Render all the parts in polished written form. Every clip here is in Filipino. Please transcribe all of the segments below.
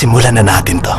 simulan na natin to.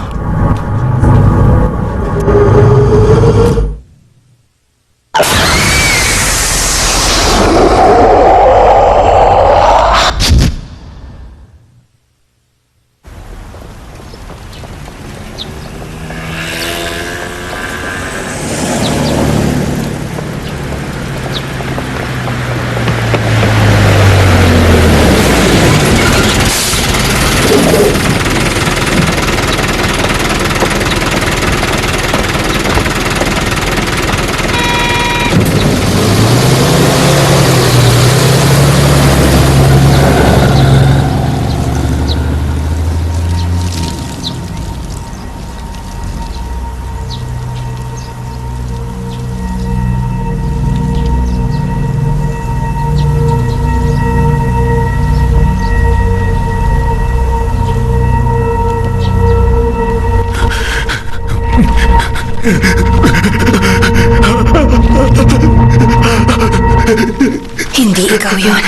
Hindi ikaw yun.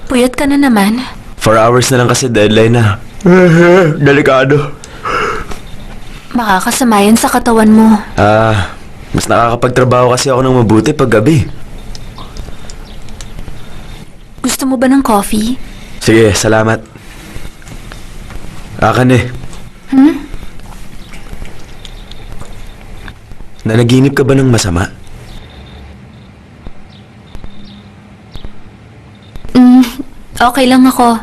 Puyat ka na naman. 4 hours na lang kasi deadline na. Delikado. Makakasama yan sa katawan mo. Mas nakakapagtrabaho kasi ako ng mabuti pag gabi. Gusto mo ba ng coffee? Sige, salamat. Akan eh. Nanaginip ka ba ng masama? Okay lang ako.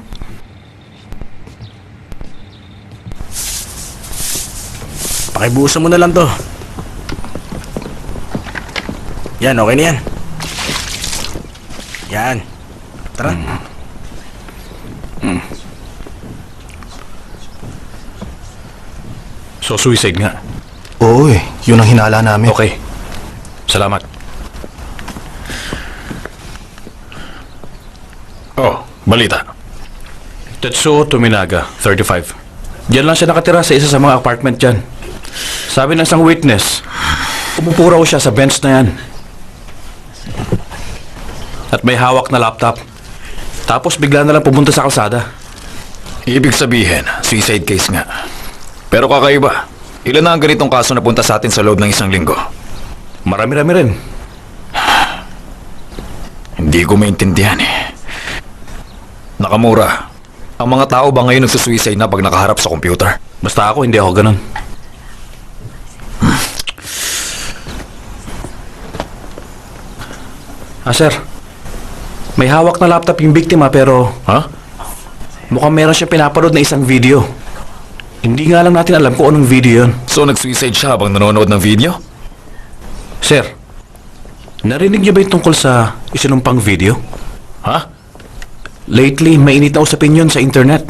Pakibuusan mo na lang to. Yan, okay na yan. Yan. Tara. So, suicide nga. Oo eh, yun ang hinala namin. Okay. Salamat. Oh, balita. Tetsuo Tominaga, 35. Diyan lang siya nakatira sa isa sa mga apartment dyan. Sabi ng isang witness, umupo raw siya sa bench na yan. At may hawak na laptop. Tapos bigla na lang pumunta sa kalsada. Ibig sabihin, suicide case nga. Pero kakaiba, ilan na ang ganitong kaso na punta sa atin sa loob ng 1 linggo? Marami-rami rin. Hindi ko maintindihan eh. Nakamura, ang mga tao ba ngayon nagsusuicide na pag nakaharap sa computer? Basta ako, hindi ako ganun. Sir. May hawak na laptop yung biktima pero Ha? mukhang meron siya pinapanood na isang video. Hindi nga lang natin alam kung anong video yun. So nagsuicide siya habang nanonood ng video? Sir, narinig niyo ba yung tungkol sa isinumpang video? Ha? Lately, mainit na usapin yun sa internet.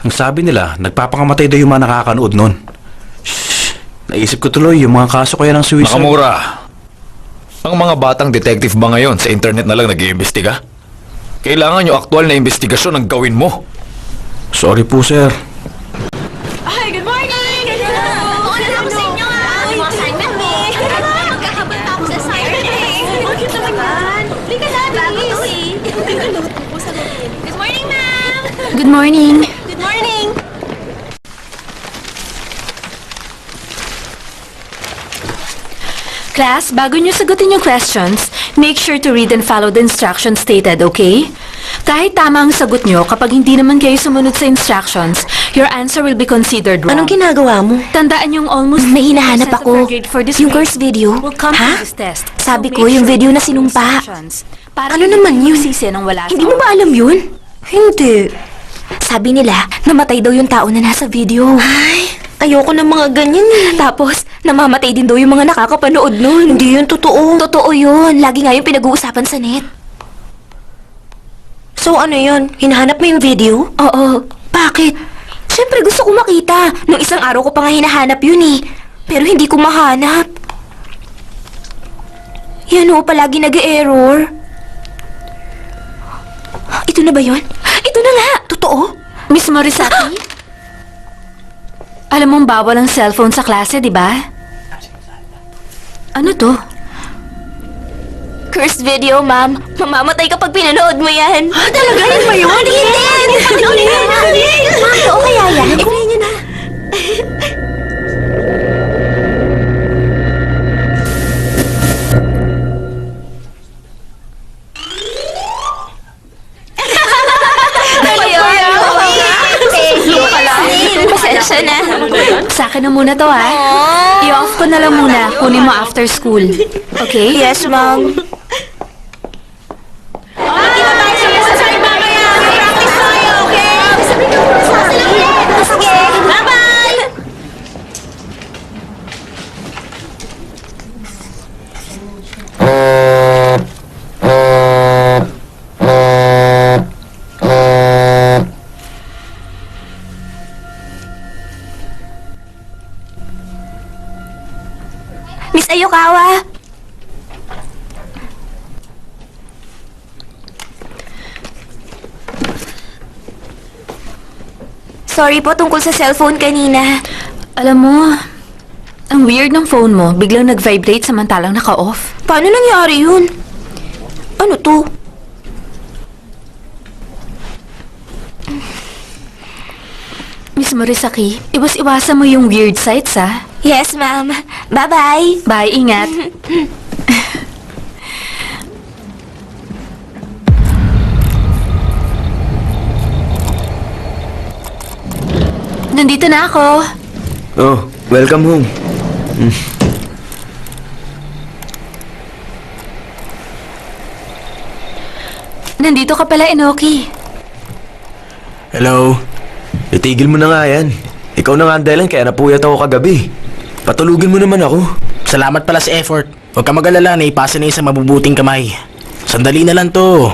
Ang sabi nila, nagpapangamatay daw yung mga nakakanood nun. Shhh! Naisip ko tuloy yung mga kaso kaya ng suicide. Nakamura, ang mga batang detective ba ngayon sa internet na lang nag-iimbestiga? Kailangan yung aktual na investigasyon ang gawin mo. Sorry po, sir. Hi, good morning! Okay lang ako sa inyo, May mga assignment mo. Magkakabal pa ako sa assignment. Bakit naman? Lika na, bilis. Good morning, ma'am! Good morning. Good morning! Class, bago niyo sagutin yung questions, Make sure to read and follow the instructions stated, okay? Kahit tama ang sagot nyo, kapag hindi naman kayo sumunod sa instructions, your answer will be considered wrong. Anong ginagawa mo? Tandaan yung almost May hinahanap 50% of ako. your grade for this Yung grade course video. will come Ha? from this test. Sabi So ko, make yung sure video to na follow sinumpa. instructions. Para Ano naman yun? Sisi nang wala Hindi sa mo ba alam yun? Hindi. Sabi nila, namatay daw yung tao na nasa video. Ay, ayoko ng mga ganyan eh. Tapos, namamatay din daw yung mga nakakapanood nun. Hindi yun totoo. Totoo yun. Lagi nga yung pinag-uusapan sa net. So ano yun? Hinahanap mo yung video? Oo. Bakit? Siyempre gusto ko makita. Nung isang araw ko pa nga hinahanap yun eh. Pero hindi ko mahanap. Yan o, palagi nag-error. Ito na ba yun? Ito na nga! Totoo? Miss Morisaki? Alam mong bawal ang cellphone sa klase, di ba? Ano to? Cursed video, ma'am. Mamamatay kapag pinanood mo yan. Talaga yan ba yun? Hindi! Ma'am, totoo kaya yan? I-play niyo na. Pasensya na. Sa akin na muna to, ha? I-off ko na lang muna. Kunin mo after school. Okay? Yes, ma'am. Bye-bye! Miss Ayokawa! Sorry po tungkol sa cellphone kanina. Alam mo, ang weird ng phone mo. Biglang nag-vibrate samantalang naka-off. Paano nangyari yun? Ano to? Miss Morisaki, iwas-iwasan mo yung weird sights, ha? Yes, ma'am. Bye-bye. Bye, ingat. Nandito na ako. Oh, welcome home. Nandito ka pala, Enoki. Hello? Itigil mo na nga yan. Ikaw na nga ang dahilan kaya napuyat ako kagabi. Patulugin mo naman ako. Salamat pala sa effort. Huwag ka mag-alala, naipasa na yun sa mabubuting kamay. Sandali na lang to.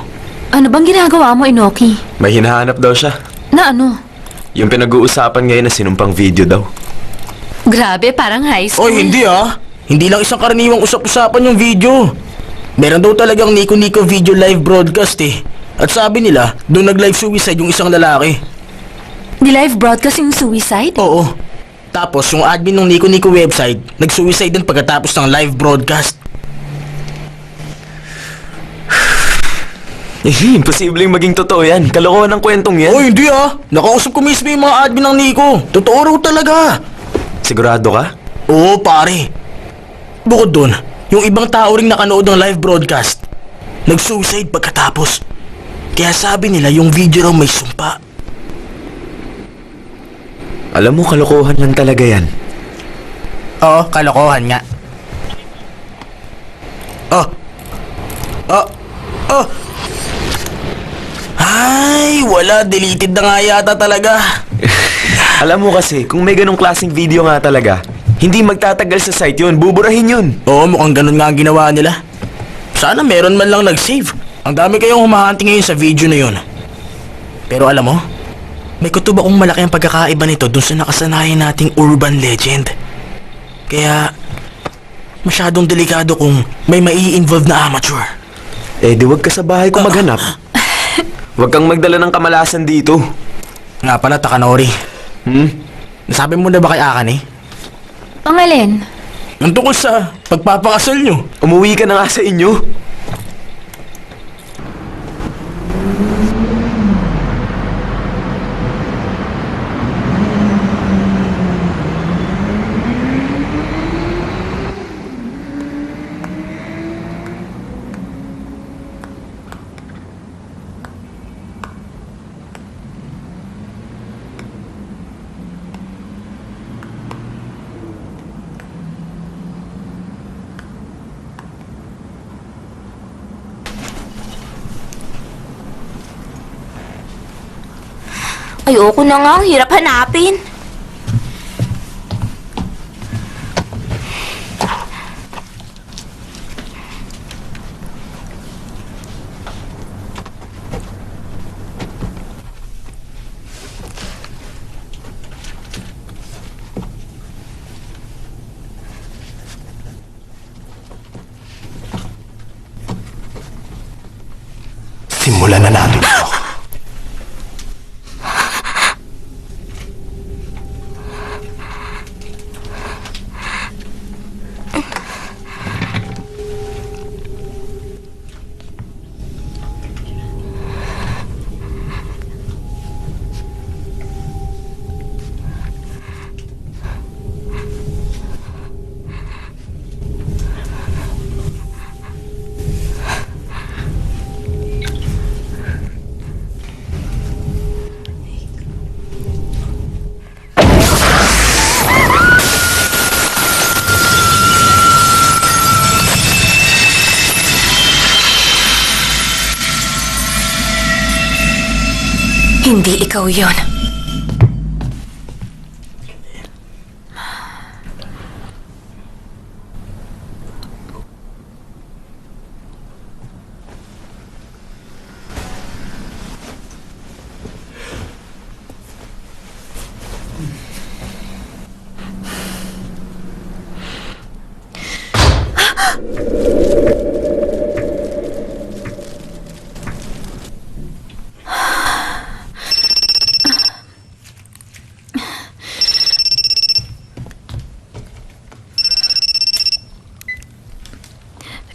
Ano bang ginagawa mo, Enoki? May hinahanap daw siya. Na ano? Yung pinag-uusapan ngayon na sinumpang video daw. Grabe, parang high school. Oy, hindi ah. Hindi lang isang karaniwang usap-usapan yung video. Meron daw talagang Nico video live broadcast eh. At sabi nila, doon nag-live suicide yung isang lalaki. Di-live broadcast yung suicide? Oo. Tapos yung admin ng Nico website, nag-suicide din pagkatapos ng live broadcast. Imposibleng maging totoo yan. Kalokohan ng kwentong yan. Oy, hindi ah. Nakausap ko mismo yung mga admin ng Nico. Totoo raw talaga. Sigurado ka? Oo, pare. Bukod dun, yung ibang tao ring nakanood ng live broadcast, nag-suicide pagkatapos. Kaya sabi nila yung video raw may sumpa. Alam mo, kalokohan lang talaga yan. Oo, kalokohan nga. Oh. Oh. Oh. Ay, wala. Deleted na nga yata talaga. Alam mo kasi, kung may ganong klaseng video nga talaga, hindi magtatagal sa site yun, buburahin yun. Oo, mukhang ganun nga ang ginawa nila. Sana meron man lang nag-save. Ang dami kayong humahanti ngayon sa video na yun. Pero alam mo, may kutob akong malaki ang pagkakaiba nito dun sa nakasanayan nating urban legend. Kaya, masyadong delikado kung may mai-involve na amateur. Eh, di wag ka sa bahay kung maghanap. Wag kang magdala ng kamalasan dito. Nga pala, Takanori. Nasabi mo na ba kay Akane? Pangalin? Yung tungkol sa pagpapakasal nyo. Umuwi ka na nga sa inyo. Ayoko na nga, ang hirap hanapin. Simulan na natin ito. Hindi ikaw yon.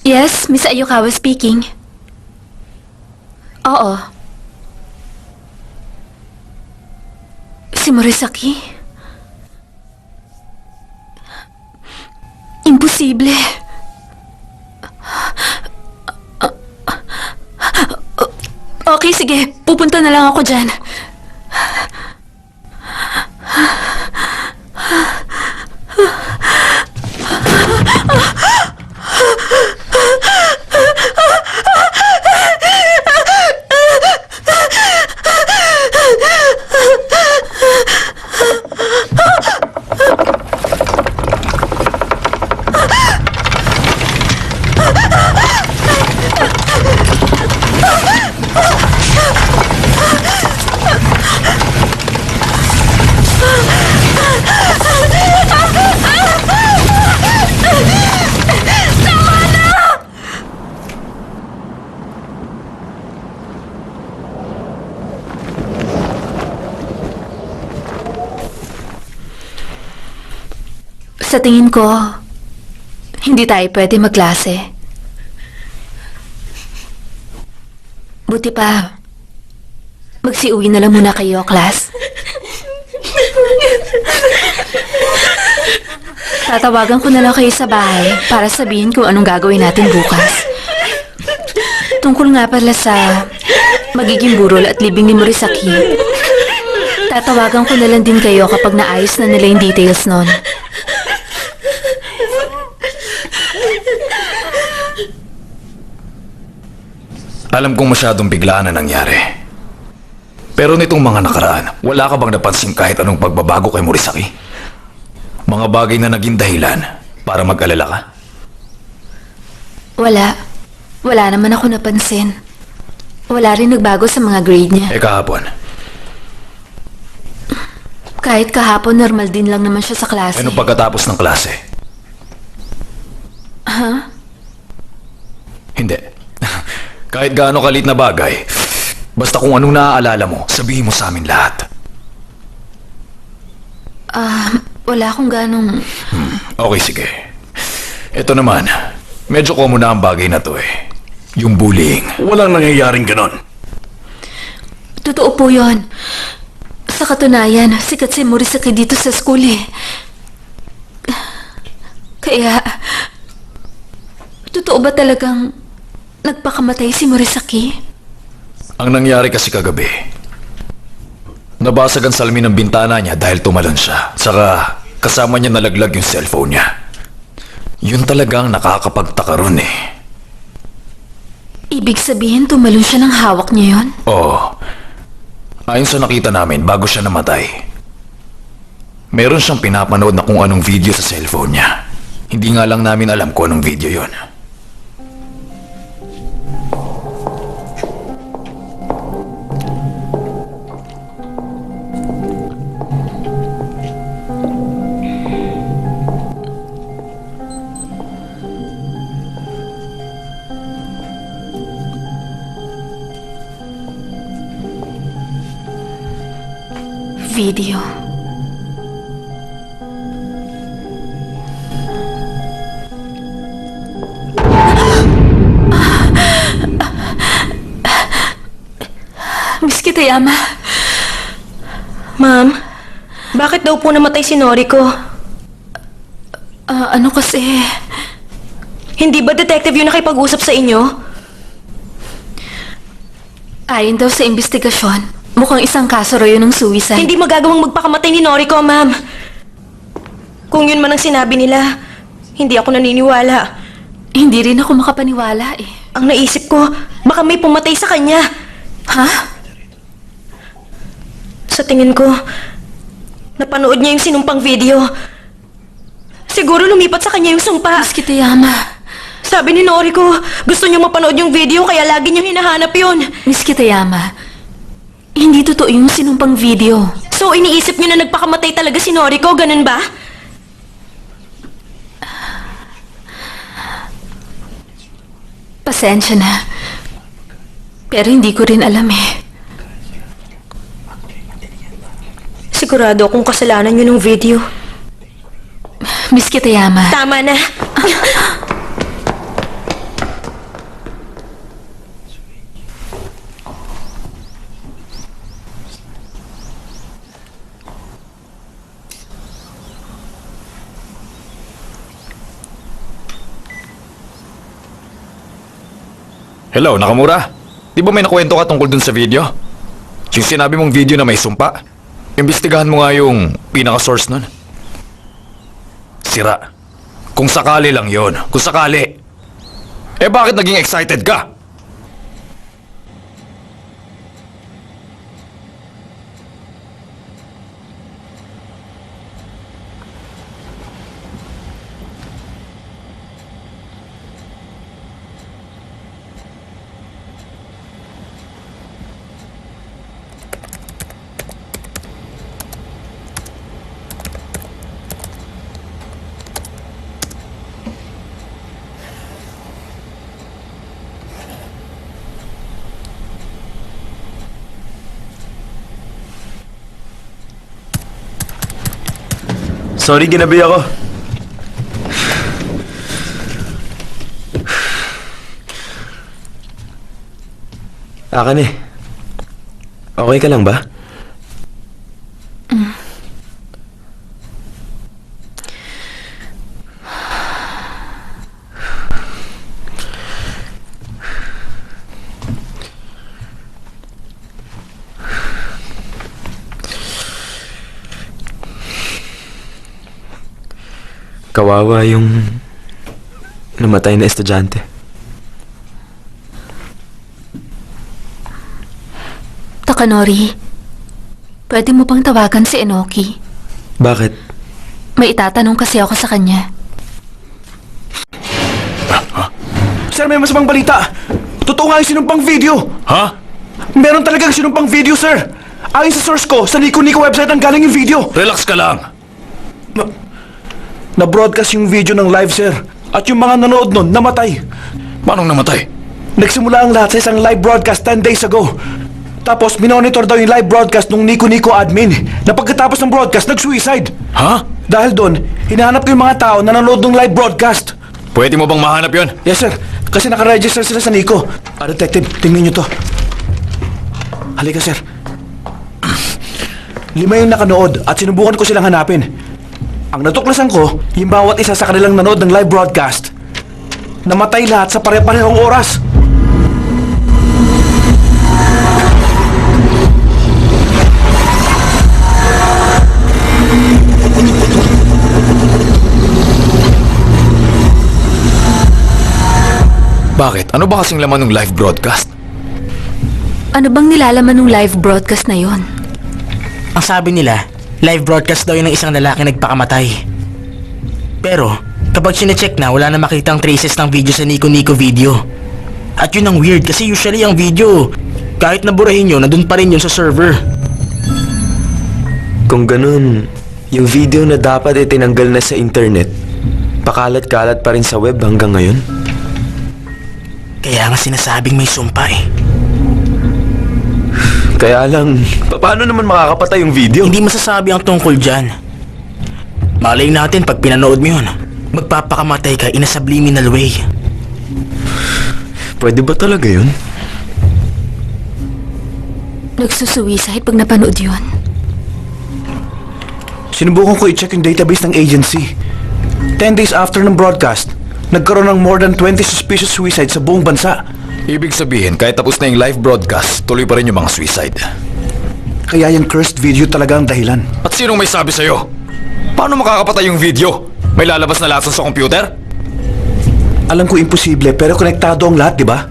Yes, Miss Ayukawa speaking. Oo. Si Morisaki? Imposible. Okay, sige. Pupunta na lang ako dyan. Sa tingin ko, hindi tayo pwede magklase. Buti pa, magsiuwi na lang muna kayo, class. Tatawagan ko na lang kayo sa bahay para sabihin kung anong gagawin natin bukas. Tungkol nga pala sa magiging burol at libing ni Morisaki, tatawagan ko na lang din kayo kapag naayos na nila yung details nun. Alam kong masyadong biglaan na nangyari. Pero nitong mga nakaraan, wala ka bang napansin kahit anong pagbabago kay Morisaki? Mga bagay na naging dahilan para mag-alala ka? Wala. Wala naman ako napansin. Wala rin nagbago sa mga grade niya. Kahapon, Kahit kahapon, normal din lang naman siya sa klase. anong pagkatapos ng klase? Hindi. Kahit gaano kalit na bagay, basta kung anong naaalala mo, sabihin mo sa amin lahat. Wala akong ganong... Okay, sige. Ito naman, medyo common na ang bagay na to eh. Yung bullying. Walang nangyayaring ganon. Totoo po yon. Sa katunayan, sikat si Morisaki dito sa school eh. Kaya... Totoo ba talagang nagpakamatay si Morisaki? Ang nangyari kasi kagabi, nabasag ang salamin ng bintana niya dahil tumalon siya. Saka kasama niya nalaglag yung cellphone niya. Yun talagang nakakapagtaka ron eh. Ibig sabihin, tumalon siya ng hawak niya yon? Oo. Ayon sa nakita namin bago siya namatay, meron siyang pinapanood na kung anong video sa cellphone niya. Hindi nga lang namin alam kung anong video yon. Video. Miss Kitayama. Ma'am, bakit daw po namatay si Noriko? Ano kasi... Hindi ba detective yung nakipag-usap sa inyo? Ayon daw sa investigasyon, mukhang isang kaso raw yun ng suicide. Hindi magagawang magpakamatay ni Noriko, ma'am. Kung yun man ang sinabi nila, hindi ako naniniwala. Hindi rin ako makapaniwala eh. Ang naisip ko, baka may pumatay sa kanya. Ha? Sa tingin ko, napanood niya yung sinumpang video. Siguro lumipat sa kanya yung sumpa. Miss Kitayama. Sabi ni Noriko, gusto niya mapanood yung video kaya lagi niyang hinahanap yun. Miss Kitayama, hindi totoo yung sinumpang video. So iniisip niyo na nagpakamatay talaga si Noriko, ganun ba? Pasensya na. Pero hindi ko rin alam eh. Sigurado akong kasalanan yun ng video. Miss Kitayama. Tama na. Hello, Nakamura. Di ba may nakwento ka tungkol dun sa video? Yung sinabi mong video na may sumpa? Imbestigahan mo nga yung pinaka-source nun. Sira. Kung sakali lang yon, kung sakali. Eh bakit naging excited ka? Sorry, ginabi ako. Akan eh. Okay ka lang ba? Kawawa yung namatay na estudyante. Takanori, pwede mo bang tawagan si Enoki? Bakit? May itatanong kasi ako sa kanya. Sir, may masamang balita. Totoo nga yung sinumpang video. Ha? Meron talagang sinumpang video, sir. Ayon sa source ko, sa Nico website ang galing yung video. Relax ka lang. Na-broadcast yung video ng live, sir. At yung mga nanood nun, namatay. Manong namatay? Nagsimula ang lahat sa isang live broadcast 10 days ago. Tapos, minonitor daw yung live broadcast ng Nico admin na pagkatapos ng broadcast, nag-suicide. Ha? Dahil doon, hinahanap ko yung mga tao na nanood ng live broadcast. Pwede mo bang mahanap yon? Yes, sir. Kasi nakaregister sila sa Nico. Detective, tingnan nyo to. Halika, sir. 5 yung nakanood at sinubukan ko silang hanapin. Ang natuklasan ko, yung bawat isa sa kanilang nanood ng live broadcast, namatay lahat sa pare-parehong oras. Bakit? Ano ba kasing laman ng live broadcast? Ano bang nilalaman ng live broadcast na yon? Ang sabi nila, live broadcast daw yun ng isang lalaki nagpakamatay. Pero, kapag sinecheck na, wala na makitang traces ng video sa Nico Nico video. At yun ang weird kasi usually ang video, kahit naburahin yun, nandun pa rin yun sa server. Kung ganun, yung video na dapat itinanggal na sa internet, pakalat-kalat pa rin sa web hanggang ngayon? Kaya nga sinasabing may sumpa eh. Kaya lang, paano naman makakapatay yung video? Hindi masasabi ang tungkol dyan. Malay natin pag pinanood mo yun, magpapakamatay ka in a subliminal way. Pwede ba talaga yun? Nagsusuicide pag napanood yun. Sinubukan ko i-check yung database ng agency. 10 days after ng broadcast, nagkaroon ng more than 20 suspicious suicides sa buong bansa. Ibig sabihin, kahit tapos na yung live broadcast, tuloy pa rin yung mga suicide. Kaya yung cursed video talaga ang dahilan. At sinong may sabi sa'yo? Paano makakapatay yung video? May lalabas na lason sa computer? Alam ko imposible pero konektado ang lahat, di ba?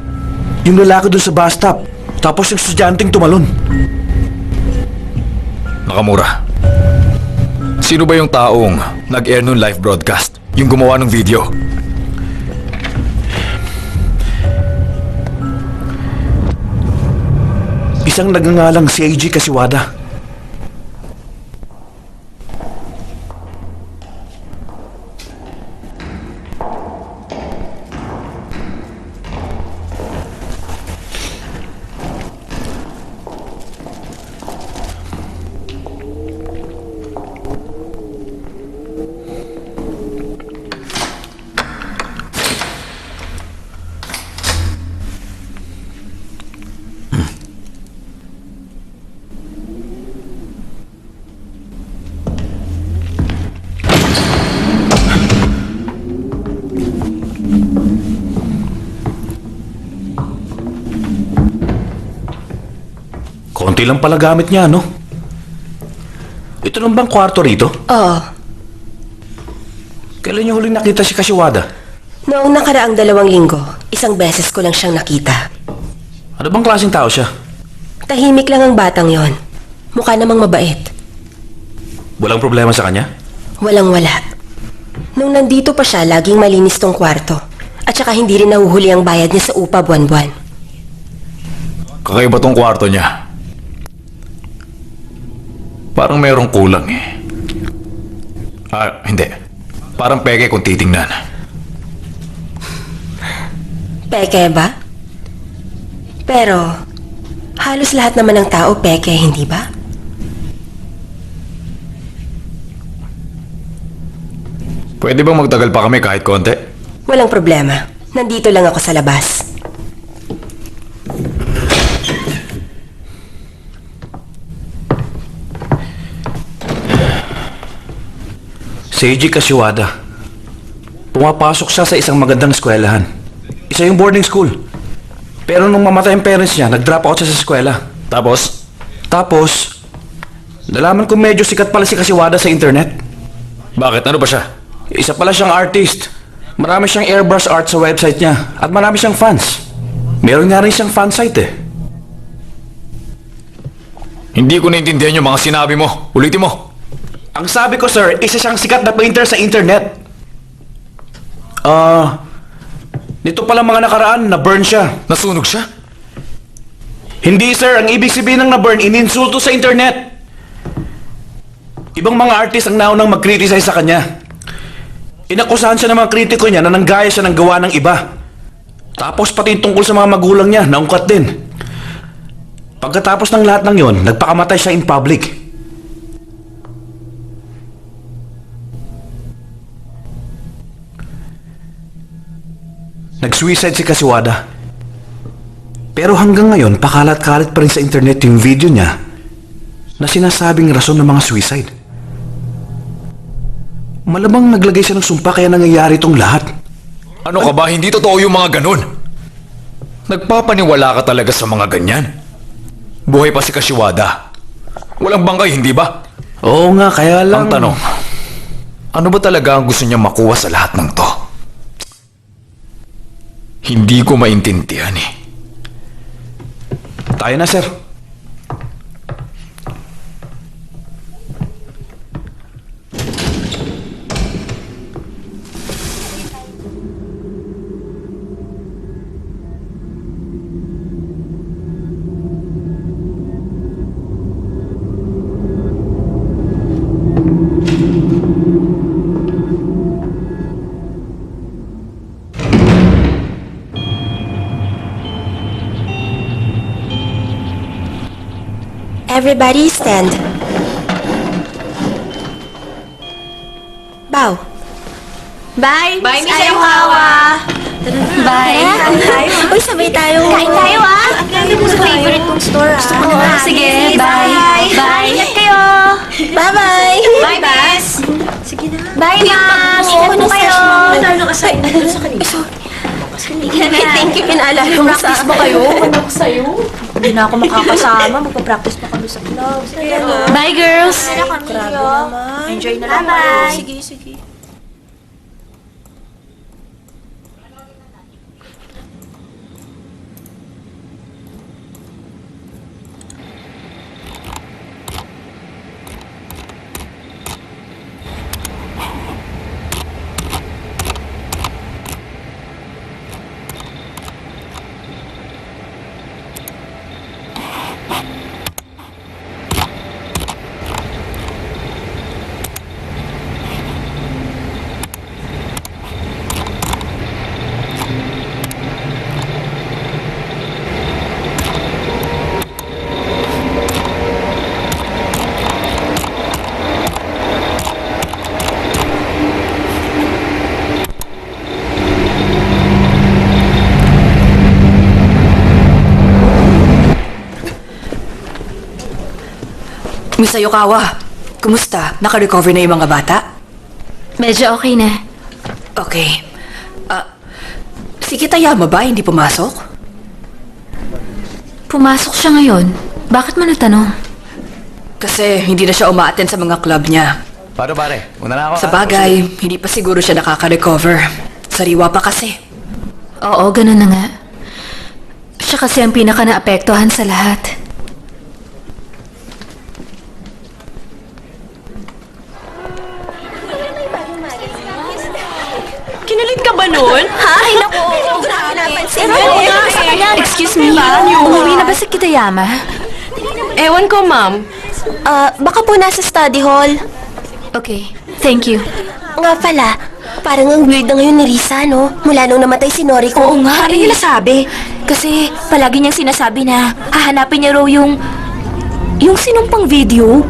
Yung lalaki dun sa bus stop, tapos yung estudyanteng tumalon. Nakamura. Sino ba yung taong nag-air nung live broadcast? Yung gumawa ng video? Isang nagngangalang si AG Kasiwada. Konti lang pala gamit niya, no? Ito lang bang kwarto rito? Oo. Kailan niyo huling nakita si Kasiwada? Noong nakaraang 2 linggo, isang beses ko lang siyang nakita. Ano bang klaseng tao siya? Tahimik lang ang batang yon. Mukha namang mabait. Walang problema sa kanya? Walang-wala. Nung nandito pa siya, laging malinis tong kwarto. At saka hindi rin nahuhuli ang bayad niya sa upa buwan-buwan. Kakaiba tong kwarto niya. Parang merong kulang eh. Hindi. Parang peke kung titingnan. Peke ba? Pero, halos lahat naman ng tao peke, hindi ba? Pwede bang magtagal pa kami kahit konti? Walang problema. Nandito lang ako sa labas. Seiji Kasiwada. Pumapasok siya sa isang magandang eskwelahan. Isa yung boarding school. Pero nung mamatay ang parents niya, nag-drop out siya sa eskwela. Tapos, nalaman ko medyo sikat pala si Kasiwada sa internet. Bakit? Ano ba siya? Isa pala siyang artist. Marami siyang airbrush art sa website niya. At marami siyang fans. Meron nga rin siyang fan site eh. Hindi ko naintindihan yung mga sinabi mo. Ulitin mo. Ang sabi ko, sir, isa siyang sikat na painter sa internet. Nito pala mga nakaraan, na-burn siya. Nasunog siya? Hindi, sir. Ang ibig sabihin ng na-burn, ininsulto sa internet. Ibang mga artist ang naunang mag-criticize sa kanya. Inakusahan siya ng mga kritiko niya na nanggaya siya ng gawa ng iba. Tapos pati tungkol sa mga magulang niya, naungkat din. Pagkatapos ng lahat ng yon, nagpakamatay siya in public. Nag-suicide si Kasiwada. Pero hanggang ngayon, pakalat-kalat pa rin sa internet yung video niya na sinasabing rason ng mga suicide. Malamang naglagay siya ng sumpa kaya nangyayari itong lahat. Ano ka ba? Hindi totoo yung mga ganun. Nagpapaniwala ka talaga sa mga ganyan. Buhay pa si Kasiwada. Walang bangkay, hindi ba? Oo nga, kaya lang... Ang tanong, ano ba talaga ang gusto niya makuha sa lahat ng to? Hindi ko maintindihan eh. Tayo na, sir. Everybody stand. Bow. Bye! Bye, Miss Ayukawa! Bye. Uy, sabay tayo. Kain tayo, ah! Ang mo sa favorite kong store, ah. Oo, sige. Bye. Bye. Ingat kayo! Bye-bye. Bye, Bes! Sige na. Bye, Ma'am! Ingat po kayo! Thank you, pinaalala mo sa akin. Hindi na ako makakasama. Magpa-practice pa kami sa club. Bye, girls. Enjoy na lang. Bye! Sige, sige. Miss Ayukawa, kumusta? Naka-recover na yung mga bata? Medyo okay na. Okay. Si Kitayama ba hindi pumasok? Pumasok siya ngayon. Bakit mo natanong? Kasi hindi na siya uma-attend sa mga club niya. Paano pare? Una na ako. Sa bagay, hindi pa siguro siya nakaka-recover. Sariwa pa kasi. Oo, ganun na nga. Siya kasi ang pinaka-naapektuhan sa lahat. Kinalit ka ba nun? Ha? Ay, naku! Excuse me, umuwi na ba si Kitayama? Ewan ko, ma'am. Baka po nasa study hall. Okay, thank you. Nga pala, parang ang weird na ngayon ni Risa, no? Mula nung namatay si Noriko. Oo nga, ano nila sabi? Kasi palagi niyang sinasabi na hahanapin niya raw yung sinumpang video.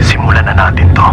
Simulan na natin to.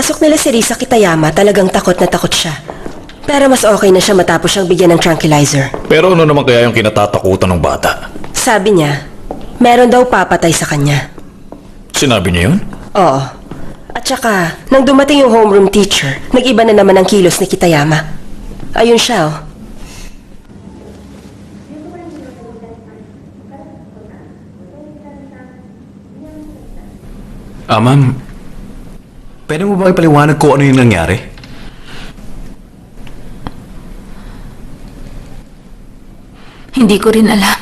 Pagpasok nila si Risa Kitayama, talagang takot na takot siya. Pero mas okay na siya matapos siyang bigyan ng tranquilizer. Pero ano naman kaya yung kinatatakutan ng bata? Sabi niya, meron daw papatay sa kanya. Sinabi niya yun? Oo. At saka, nang dumating yung homeroom teacher, nag-iba na naman ang kilos ni Kitayama. Ayun siya, oh. Ma'am, pwede mo ba ipaliwanag ko ano yung nangyari? Hindi ko rin alam.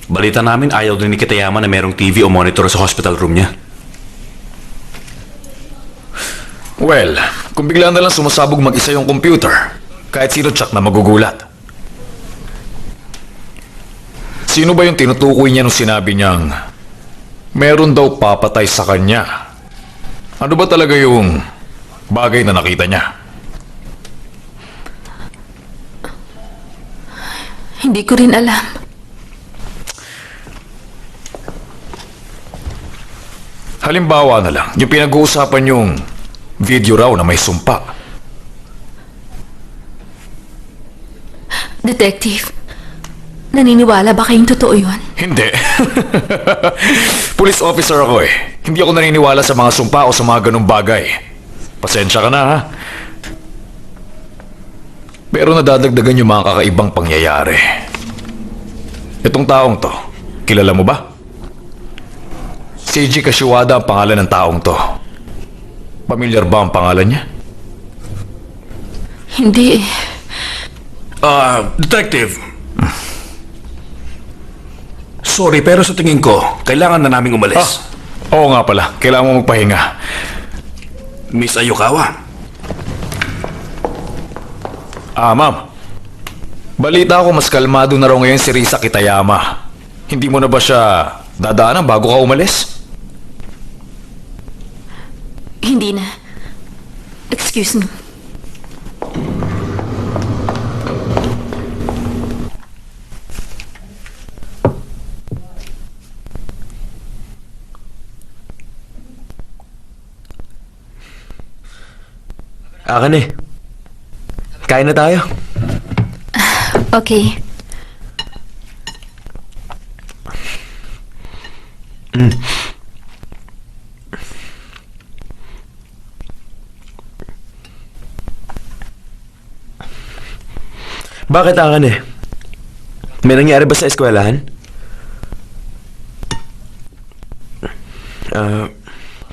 Balita namin ayaw din ni Kitayama na merong TV o monitor sa hospital room niya. Well, kung bigla na lang sumasabog mag-isa yung computer, kahit sino tsak na magugulat. Sino ba yung tinutukoy niya nung sinabi niyang meron daw papatay sa kanya? Ano ba talaga yung bagay na nakita niya? Hindi ko rin alam. Halimbawa na lang, yung pinag-uusapan yung video raw na may sumpa. Detective, naniniwala ba kayong totoo yun? Hindi. Police officer ako eh. Hindi ako naniniwala sa mga sumpa o sa mga ganung bagay. Pasensya ka na ha. Pero nadadagdagan yung mga kakaibang pangyayari. Itong taong to, kilala mo ba? Seiji Kashiwada ang pangalan ng taong to. Pamilyar ba ang pangalan niya? Hindi eh. Detective. Sorry, pero sa tingin ko, kailangan na naming umalis. Oo nga pala. Kailangan mo magpahinga. Miss Ayukawa. Ma'am. Balita ko mas kalmado na raw ngayon si Risa Kitayama. Hindi mo na ba siya dadaanan bago ka umalis? Hindi na. Excuse me. Akan eh. Kain na tayo. Okay. Bakit akan eh? May nangyari ba sa eskwelahan?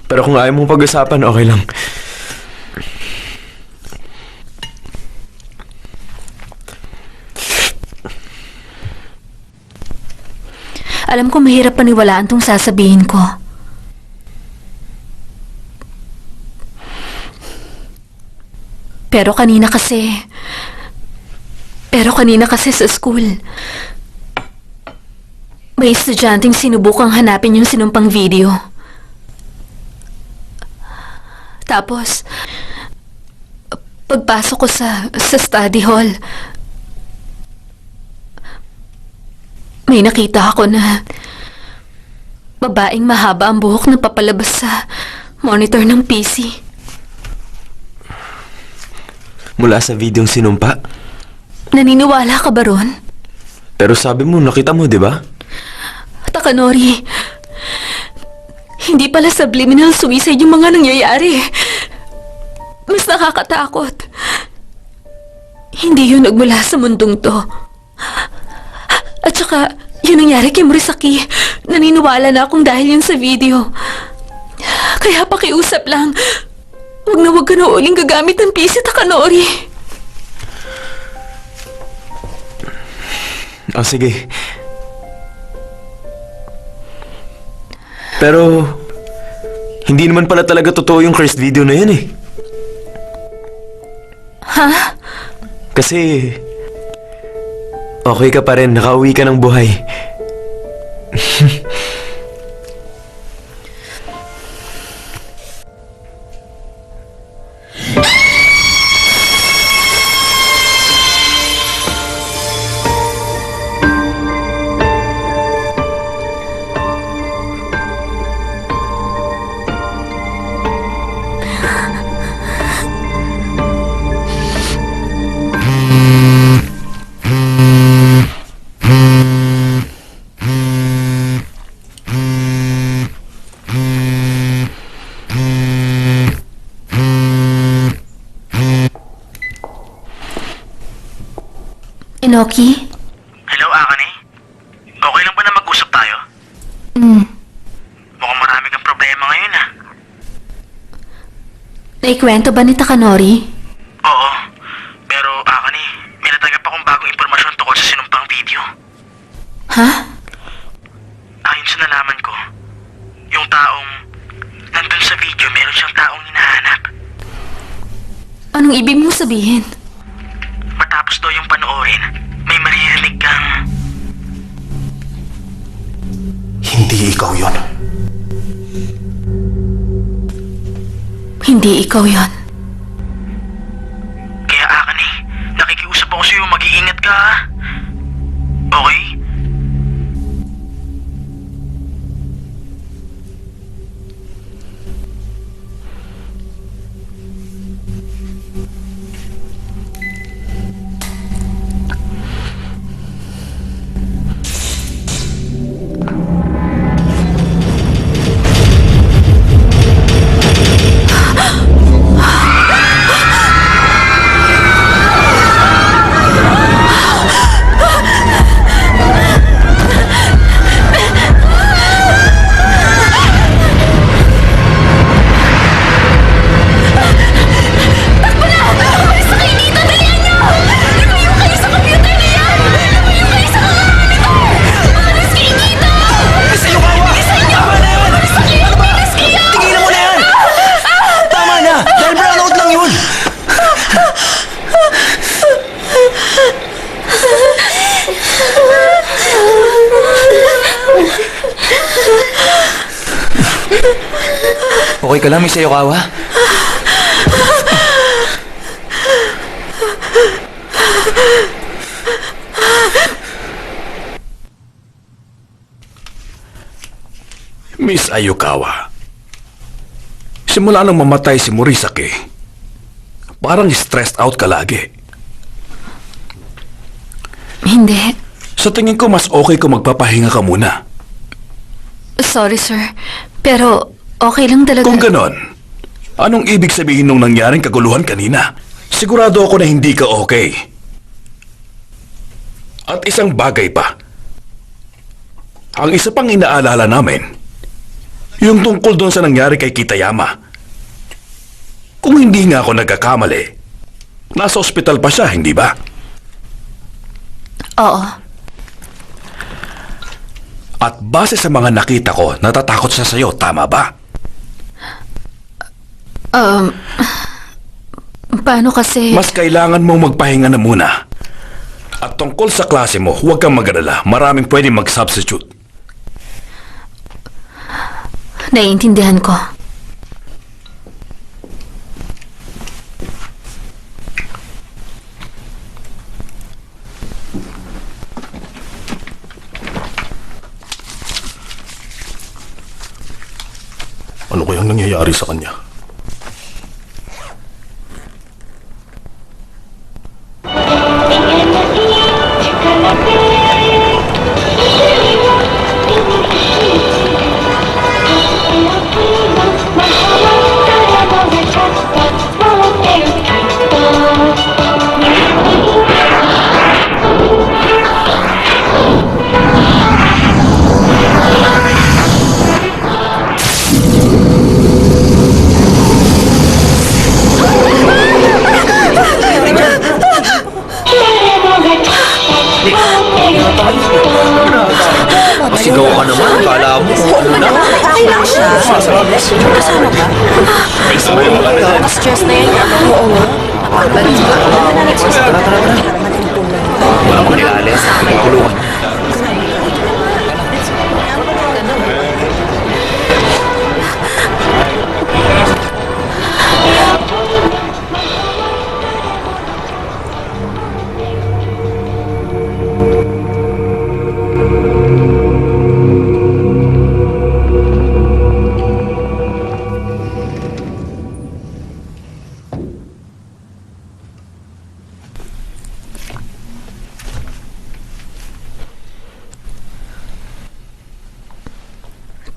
Pero kung ayaw mong pag-usapan, okay lang. Alam ko mahirap paniwalaan tong sasabihin ko. Pero kanina kasi sa school, may estudyanteng sinubukang hanapin yung sinumpang video. Tapos, pagpasok ko sa study hall, may nakita ako na babaeng mahaba ang buhok na papalabas sa monitor ng PC. Mula sa videong sinumpa? Naniniwala ka ba ron? Pero sabi mo, nakita mo, di ba? Takanori, hindi pala subliminal suicide yung mga nangyayari. Mas nakakatakot. Hindi yun nagmula sa mundong to. At saka, yun nangyari kay Morisaki. Naniniwala na akong dahil yun sa video. Kaya pakiusap lang, wag ka na uling gagamit ng PC, Takanori. Sige. Pero, hindi naman pala talaga totoo yung cursed video na yun eh. Ha? Kasi, okay ka pa rin, nakauwi ka ng buhay. Loki? Hello, Akane? Okay lang ba na mag-usap tayo? Mukhang marami kang problema ngayon, ah. Naikwento ba ni Takanori? Oo. Pero, Akane, may natanggap akong bagong impormasyon tungkol sa sinumpang video. Ha? Ayon sa nalaman ko, yung taong nandun sa video, meron siyang taong hinahanap. Anong ibig mong sabihin? Matapos daw yung panoorin, may maririnig kang... Hindi ikaw yon. Hindi ikaw yon. Kaya Akane, nakikiusap ako sa'yo, mag-iingat ka, ha? Okay? Okay ka lang, Miss Ayokawa? Miss Ayukawa, simula nang mamatay si Morisaki, parang stressed out ka lagi. Hindi. Sa tingin ko, mas okay kung magpapahinga ka muna. Sorry, sir. Pero okay lang talaga. Kung ganon, anong ibig sabihin nung nangyaring kaguluhan kanina? Sigurado ako na hindi ka okay. At isang bagay pa. Ang isa pang inaalala namin, yung tungkol doon sa nangyari kay Kitayama. Kung hindi nga ako nagkakamali, nasa ospital pa siya, hindi ba? Oo. At base sa mga nakita ko, natatakot siya sa'yo, tama ba? Paano kasi... Mas kailangan mong magpahinga na muna. At tungkol sa klase mo, huwag kang mag-alala. Maraming pwedeng mag-substitute. Naiintindihan ko. Ano kayang nangyayari sa kanya? Sigaw ka naman, akala mo kung ano na. Okay lang siya. Kasama ka? Stress na yan. Oo nga. Wala mo nilalis. Kulungan.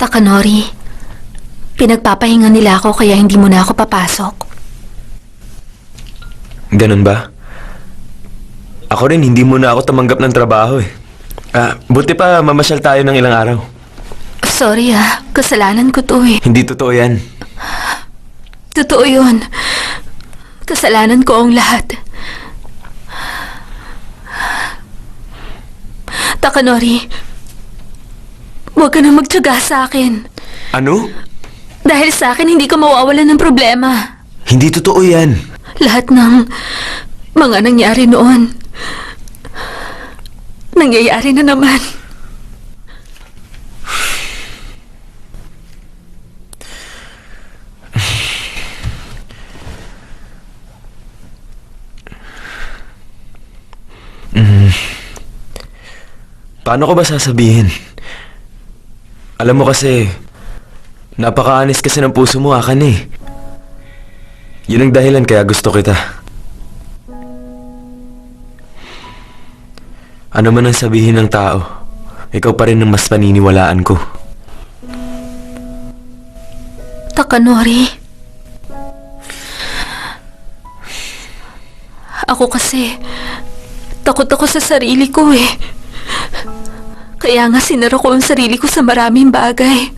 Takanori, pinagpapahinga nila ako kaya hindi mo na ako papasok. Ganun ba? Ako rin, hindi muna ako tumanggap ng trabaho eh. Buti pa mamasyal tayo ng ilang araw. Sorry kasalanan ko to eh. Hindi totoo yan. Totoo yun. Kasalanan ko ang lahat. Takanori, huwag ka na magtiyaga sa akin. Ano? Dahil sa akin, hindi ka mawawalan ng problema. Hindi totoo yan. Lahat ng mga nangyari noon, nangyayari na naman. Paano ko ba sasabihin? Alam mo kasi, napaka-honest kasi ng puso mo, Akan eh. Yun ang dahilan kaya gusto kita. Ano man ang sabihin ng tao, ikaw pa rin ang mas paniniwalaan ko. Takanori, ako kasi, takot ako sa sarili ko eh. Kaya nga sinara ko ang sarili ko sa maraming bagay.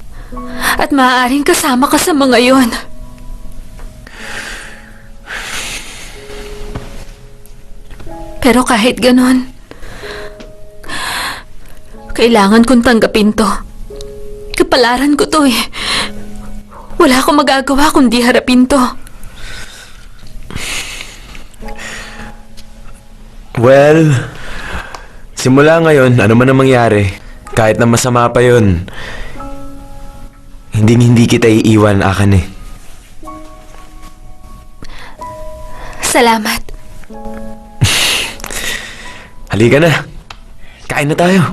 At maaaring kasama ka sa mga yon. Pero kahit ganon, kailangan kong tanggapin to. Kapalaran ko to eh. Wala akong magagawa kundi harapin to. Well, simula ngayon, ano man ang mangyari, kahit na masama pa yun, hindi kita iiwan, Akan eh. Salamat. Halika na. Kain na tayo.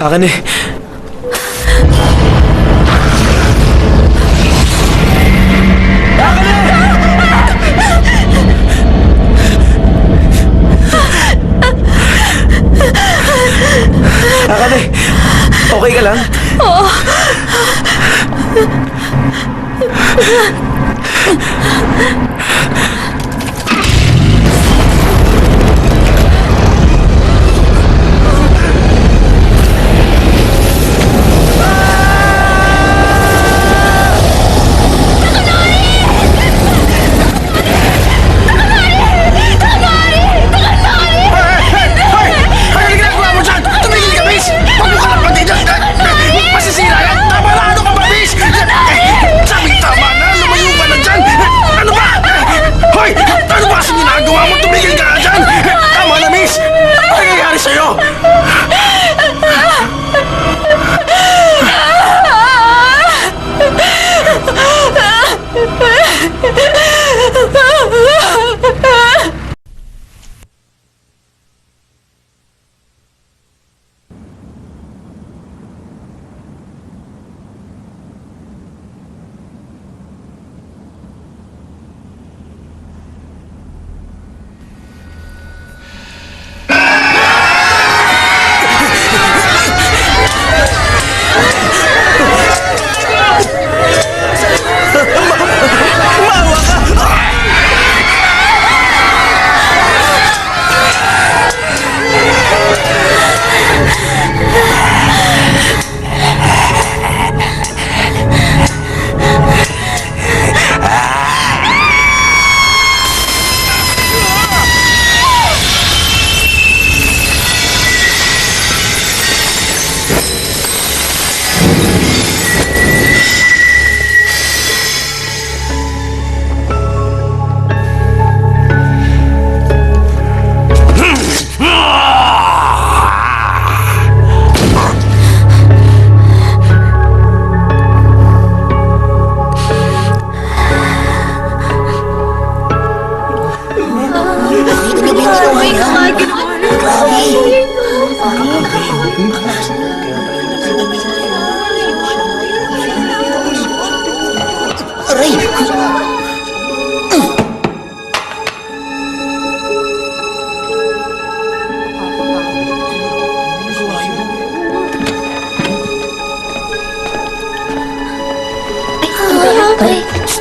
Akan eh. Akan eh. Okay ka lang? Oo.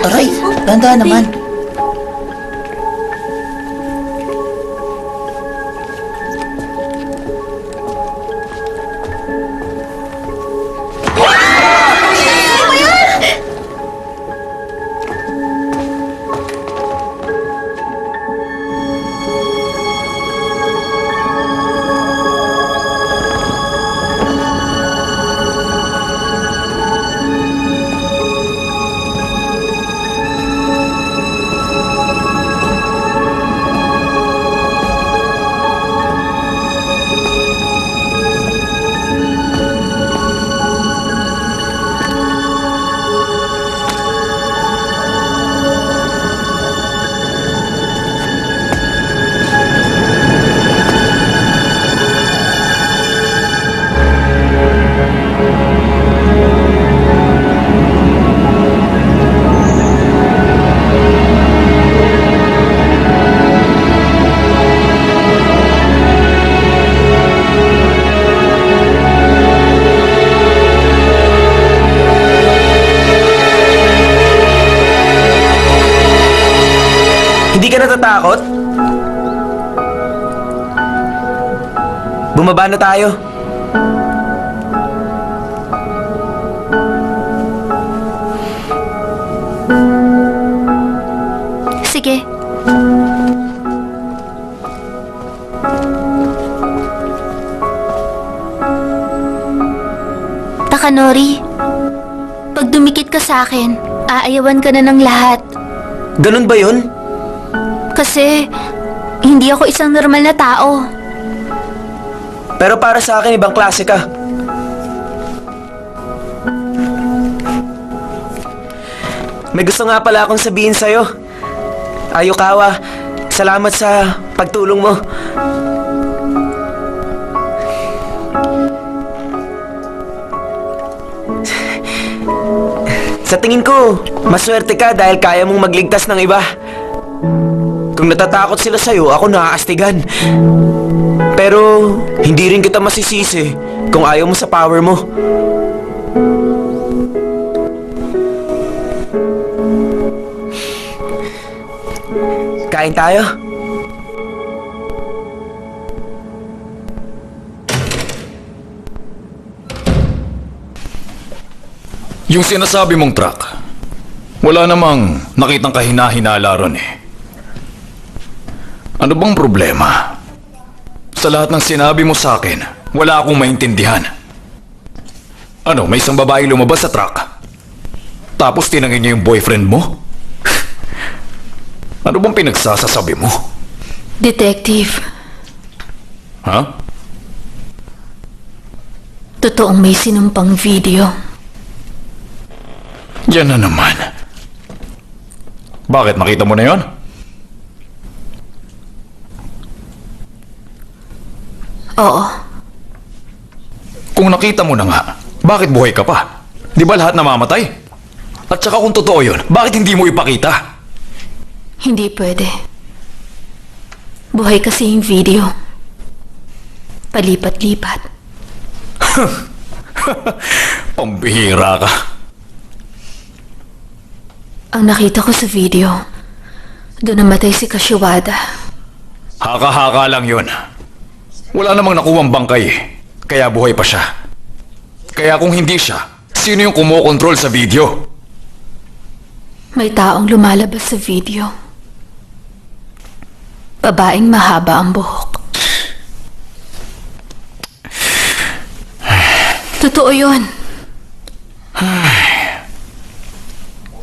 Aray, ganda naman. Hindi ka natatakot? Bumaba na tayo. Sige. Takanori, pag dumikit ka sa akin, aayawan ka na ng lahat. Ganun ba yun? Kasi hindi ako isang normal na tao. Pero para sa akin, ibang klase ka. May gusto nga pala akong sabihin sa'yo. Ayukawa, salamat sa pagtulong mo. Sa tingin ko, maswerte ka dahil kaya mong magligtas ng iba. Kung natatakot sila sa'yo, ako naaastigan. Pero, hindi rin kita masisisi kung ayaw mo sa power mo. Kain tayo? Yung sinasabi mong truck, wala namang nakitang kahina-hinala ron eh. Ano bang problema? Sa lahat ng sinabi mo sa akin, wala akong maintindihan. Ano, may isang babae lumabas sa truck? Tapos tinangin niya yung boyfriend mo? Ano bang pinagsasasabi mo? Detective, Ha? totoong may sinumpang video. Yan na naman. Bakit? Nakita mo na yon? Oo. Kung nakita mo na nga, bakit buhay ka pa? Di ba lahat namamatay? At saka kung totoo yun, bakit hindi mo ipakita? Hindi pwede. Buhay kasi yung video. Palipat-lipat. Pambihira ka. Ang nakita ko sa video, doon namatay si Kashiwada. Haka-haka lang yun. Wala namang nakuwang bangkay, kaya buhay pa siya. Kaya kung hindi siya, sino yung kumokontrol sa video? May taong lumalabas sa video. Babaeng mahaba ang buhok. Totoo yun.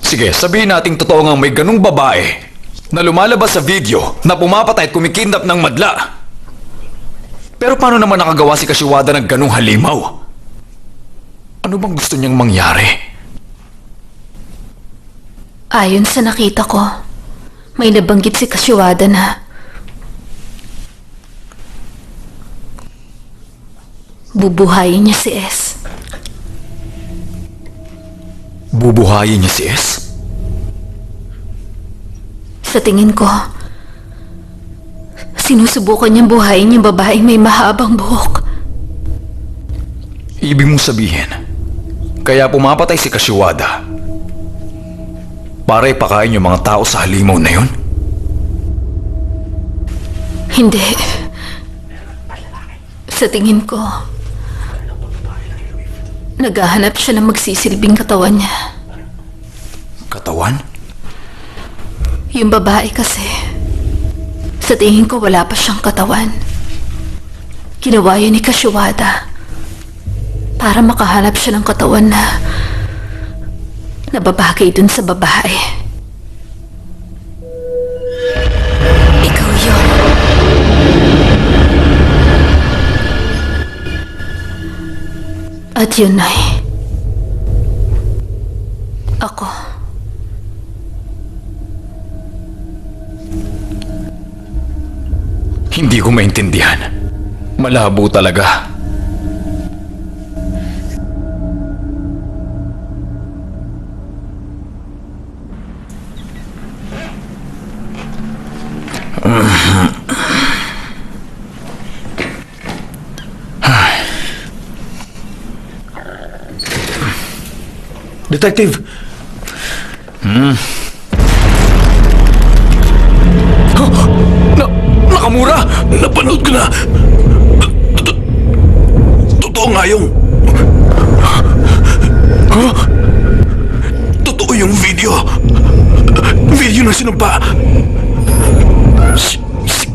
Sige, sabihin nating totoo nga may ganung babae na lumalabas sa video na pumapatay at kumikidnap ng madla. Pero paano naman nakagawa si Kashiwada ng ganung halimaw? Ano bang gusto niyang mangyari? Ayon sa nakita ko, may nabanggit si Kashiwada na bubuhayin niya si S. Bubuhayin niya si S? Sa tingin ko, sinusubukan niyang buhayin yung babaeng may mahabang buhok. Ibig mong sabihin, kaya pumapatay si Kashiwada para ipakain yung mga tao sa halimaw na yun? Hindi. Sa tingin ko, naghahanap siya ng magsisilbing katawan niya. Katawan? Yung babae kasi, sa tingin ko wala pa siyang katawan. Ginawa yun ni Kashiwada para makahanap siya ng katawan na nababagay dun sa babae. Ikaw yun. At yun ay ako. Hindi ko maintindihan. Malabo talaga. Detective! Nakamura! Napanood ko na! Totoo nga yung... Totoo yung video! Video na sinumpa! Si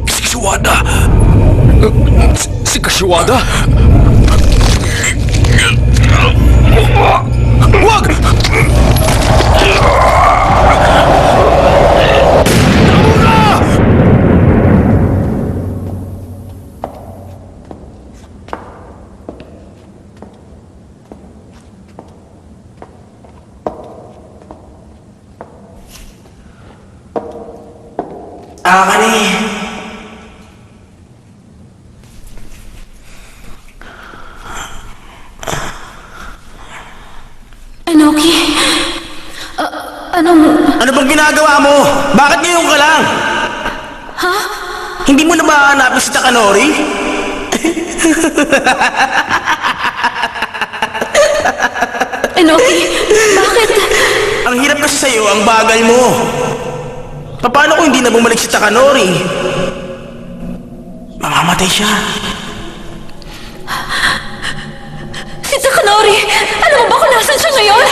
Kashiwada! Si Kashiwada? Wag! Akin eh. Enoki, anong... Ano bang ginagawa mo? Bakit ngayon ka lang? Ha? Hindi mo na ba hanapin si Takanori? Enoki, bakit? Ang hirap kasi sa'yo, ang bagal mo. Paano kung hindi na bumalik si Takanori? Mamamatay siya. Si Takanori! Alam mo ba kung nasan siya ngayon?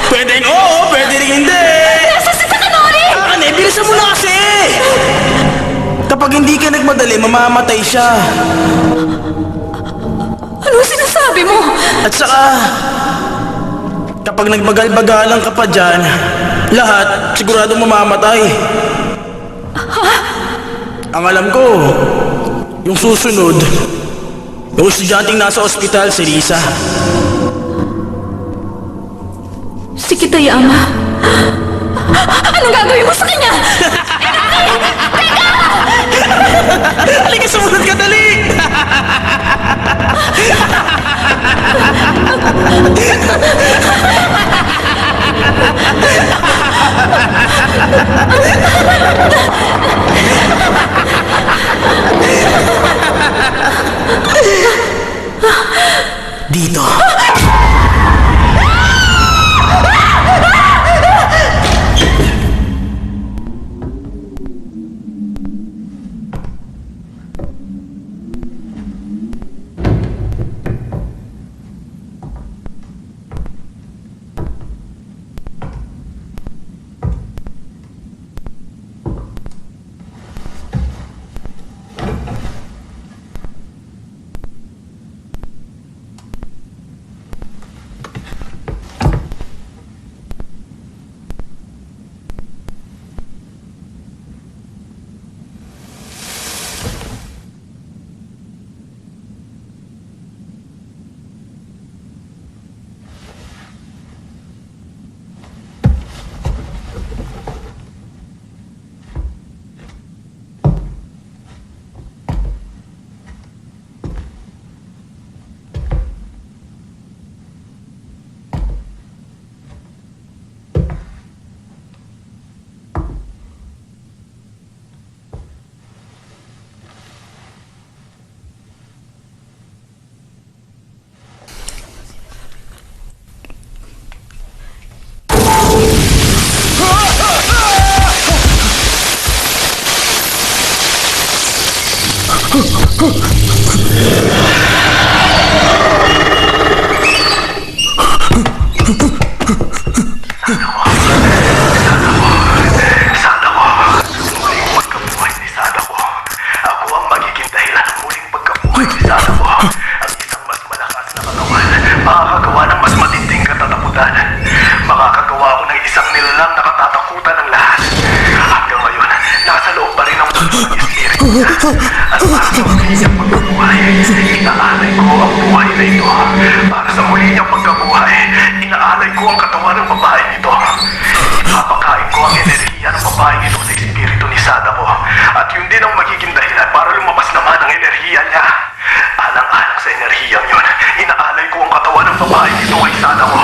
Pwedeng oo, pwede rin hindi. Nasaan si Takanori? Akin eh, bilisan mo na kasi. Kapag hindi ka nagmadali, mamamatay siya. Ano sinasabi mo? At saka, kapag nagbagal-bagalang ka pa dyan, lahat siguradong mamamatay. Ang alam ko, yung susunod, yung estudyanteng nasa ospital, si Lisa. Si Kitayama. Anong gagawin mo sa kanya? Halika, sumunod ka, dali! Dito. Pagkabuhay ni Sadako, ako ang magiging dahilan ng muling pagkabuhay ni Sadako. Ang isang mas malakas na katawan, makakagawa ng mas matinding katatakutan. Makakagawa ako ng isang nilalang na katatakutan ng lahat. Hanggang ngayon, nasa loob pa rin ang mundo ng espiritu niya. At para sa muli niyang pagkabuhay, inaalay ko ang buhay na ito. Para sa muli niyang pagkabuhay, inaalay ko ang katawan ng babaeng ito. Ipapakain ko ang enerhiya ng babaeng ito sa espiritu ni Sadako. At yun din ang magiging dahilan para lumabas naman ang enerhiya niya. Alang-alang sa enerhiyang yun, inaalay ko ang katawan ng babaeng ito kay Sadako.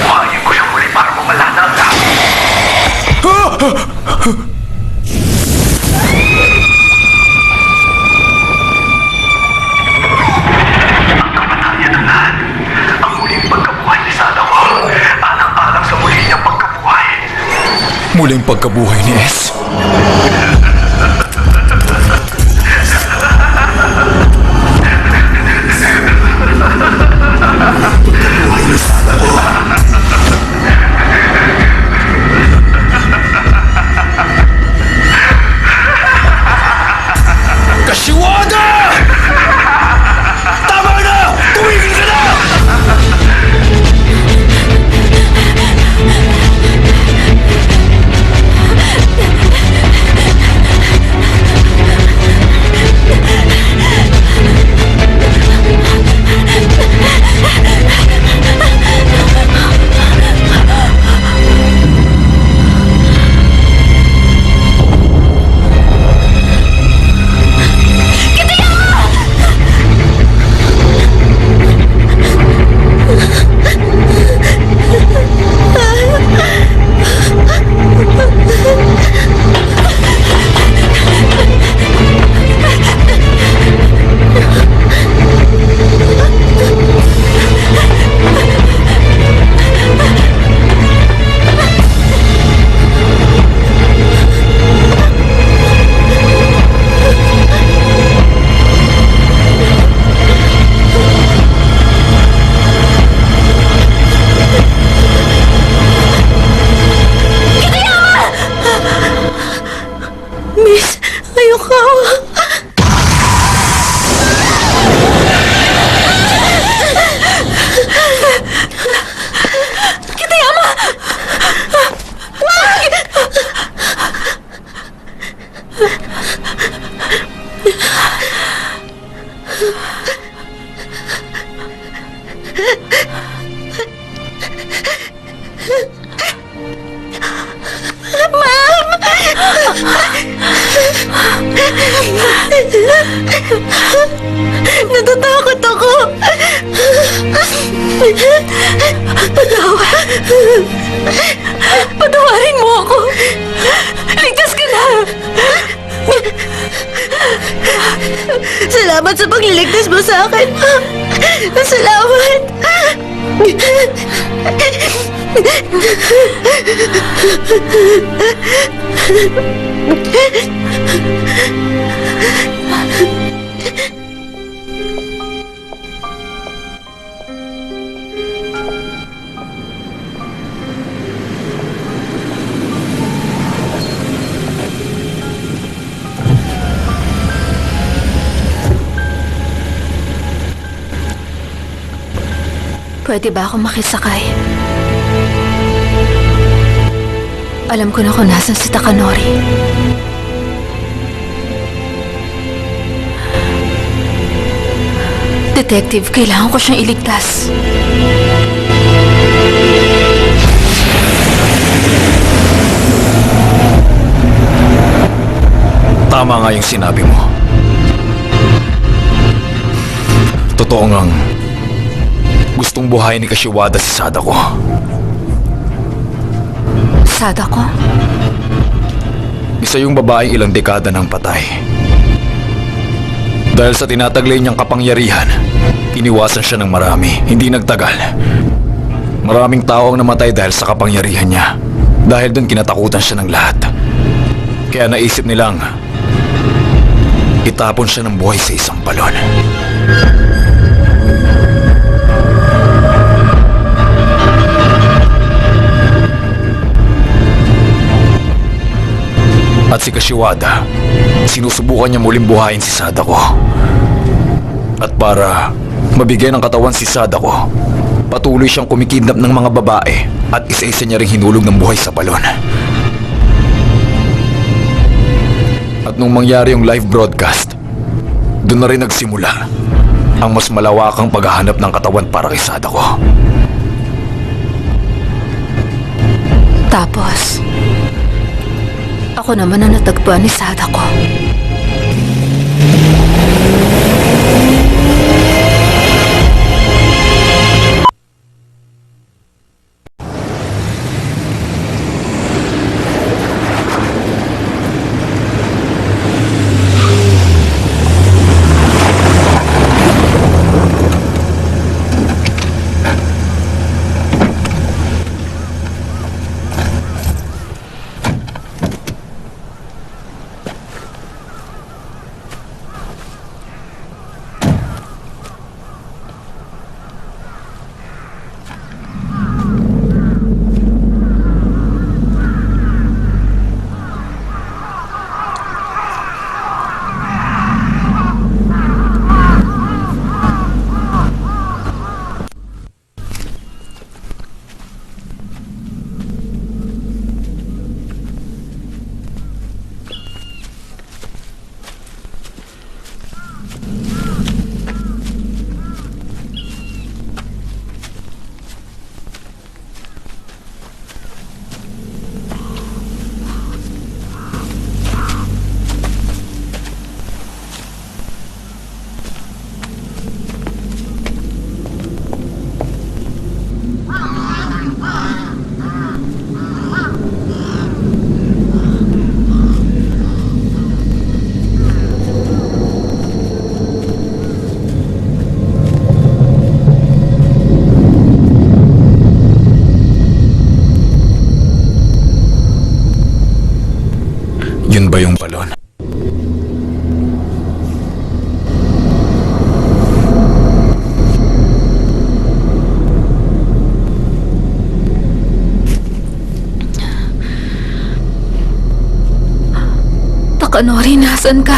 Buhayin ko siya muli para mawala na ang lahat. Ang kamatayan ng lahat, ang muling pagkabuhay ni Sadako, alang-alang sa muli niyang pagkabuhay. Muling pagkabuhay ni S. Kashiwada! Tama na! Tumigil ka na! Miss, ayoko. Kitayama! Wag! Natatakot ako. Patawarin mo ako. Ligtas ka na. Salamat sa pagliligtas mo sa akin. Salamat. Pwede ba ako makisakay? Alam ko na kung nasan si Takanori. Detective, kailangan ko siyang iligtas. Tama nga yung sinabi mo. Totoo ngang gustong buhayin ni Kashiwada si Sadako. Sadako? Isa yung babaeng ilang dekada ng patay. Dahil sa tinataglay niyang kapangyarihan, iniwasan siya ng marami. Hindi nagtagal. Maraming tao ang namatay dahil sa kapangyarihan niya. Dahil doon kinatakutan siya ng lahat. Kaya naisip nilang Itapon siya ng buhay sa isang balon. At si Kashiwada, sinusubukan niya muling buhayin si Sadako. At para mabigyan ng katawan si Sadako, patuloy siyang kumikidnap ng mga babae at isa-isa niya ring hinulog ng buhay sa balon. At nung mangyari yung live broadcast, doon na rin nagsimula ang mas malawakang paghahanap ng katawan para kay Sadako. Tapos, ako naman ang natagpuan ni Sadako. Yun ba yung balon? Takanori, nasan ka?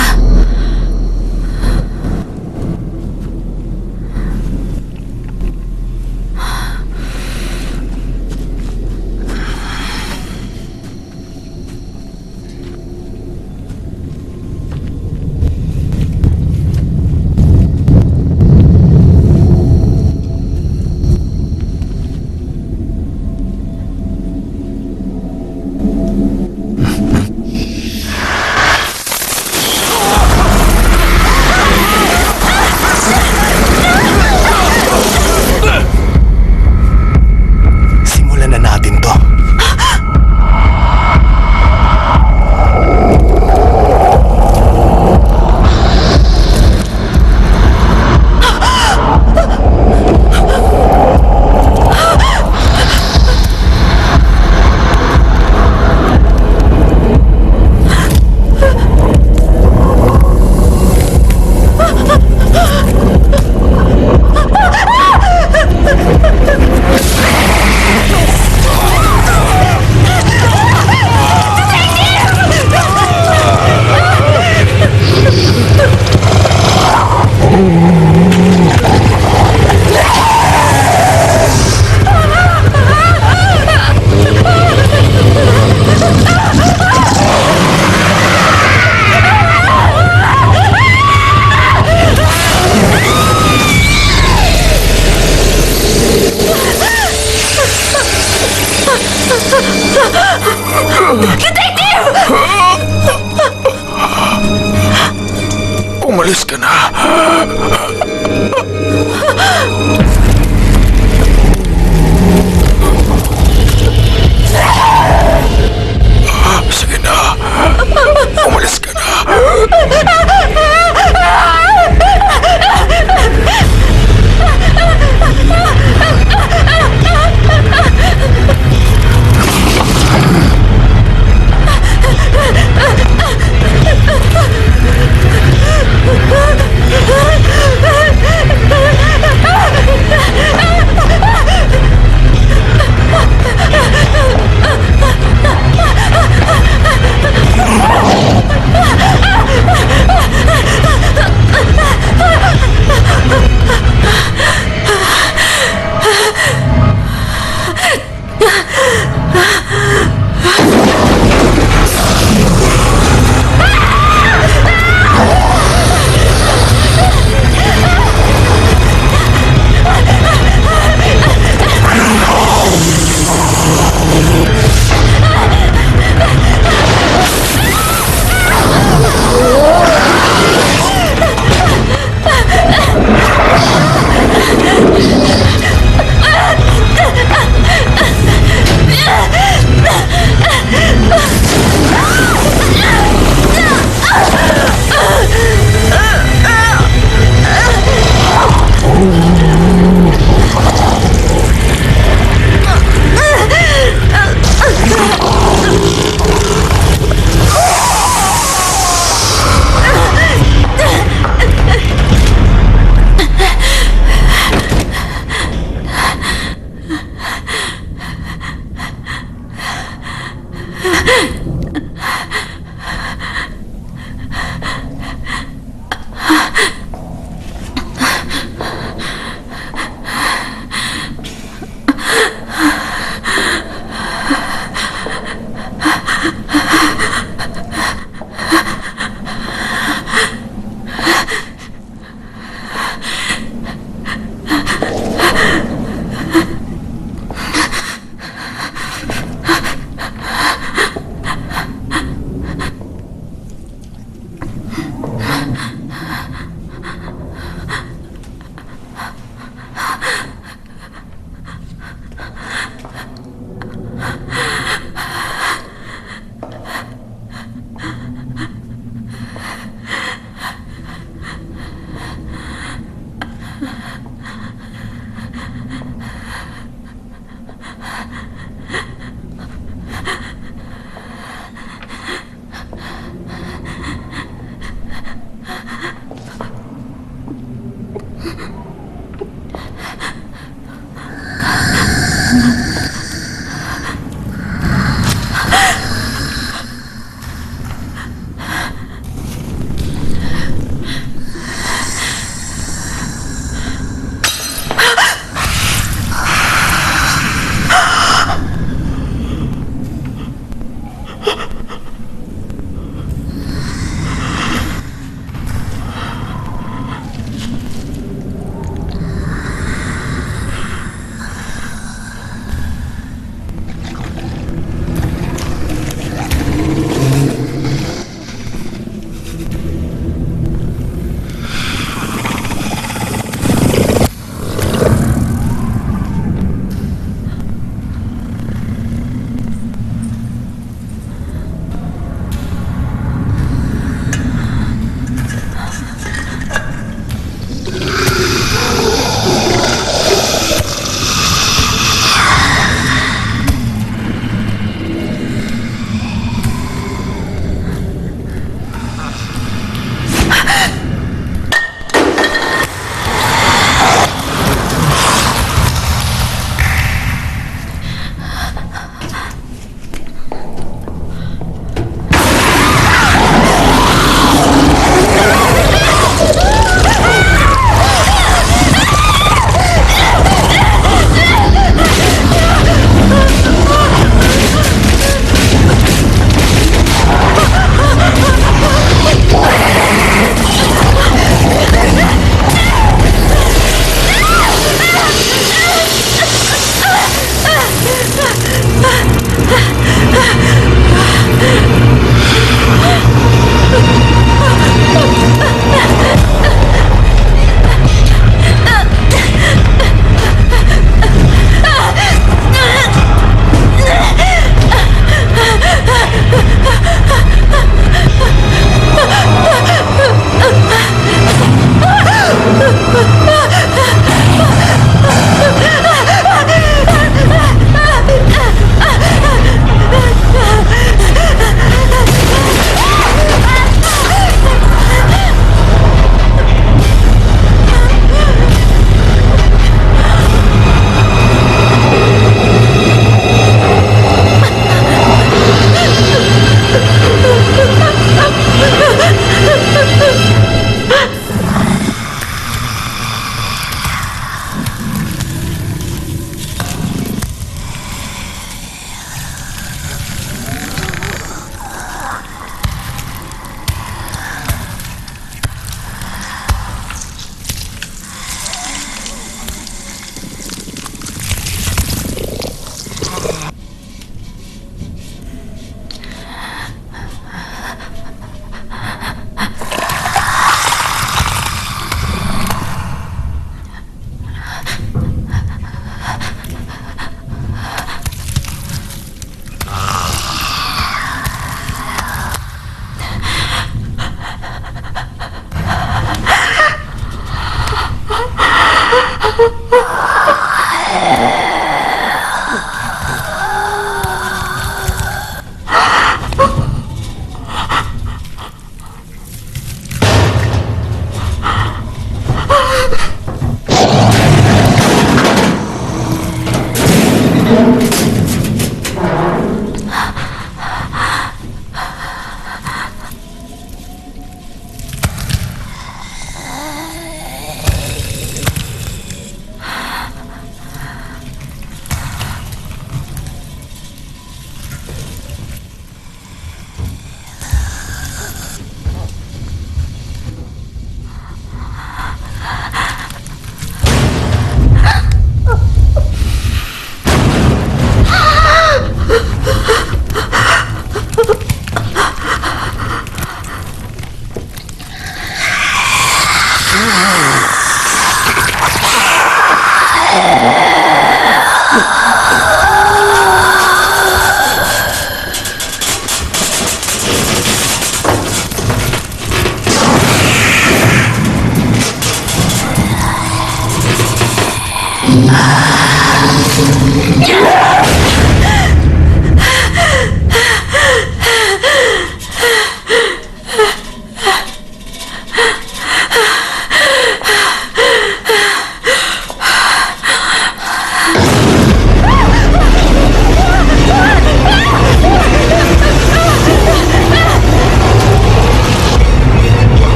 Simulan na natin to. Umalis ka na.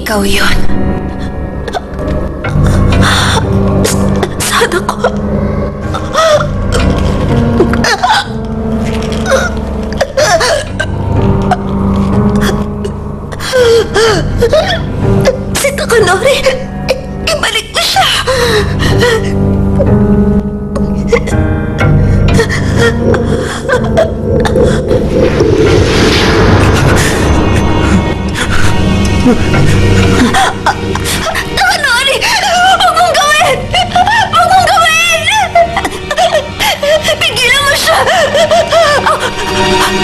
Ikaw yun. Sana ko. Si Takanori, ibalik mo siya. Takanori! Huwag mong gawin! Huwag mong gawin! Pigilan mo siya!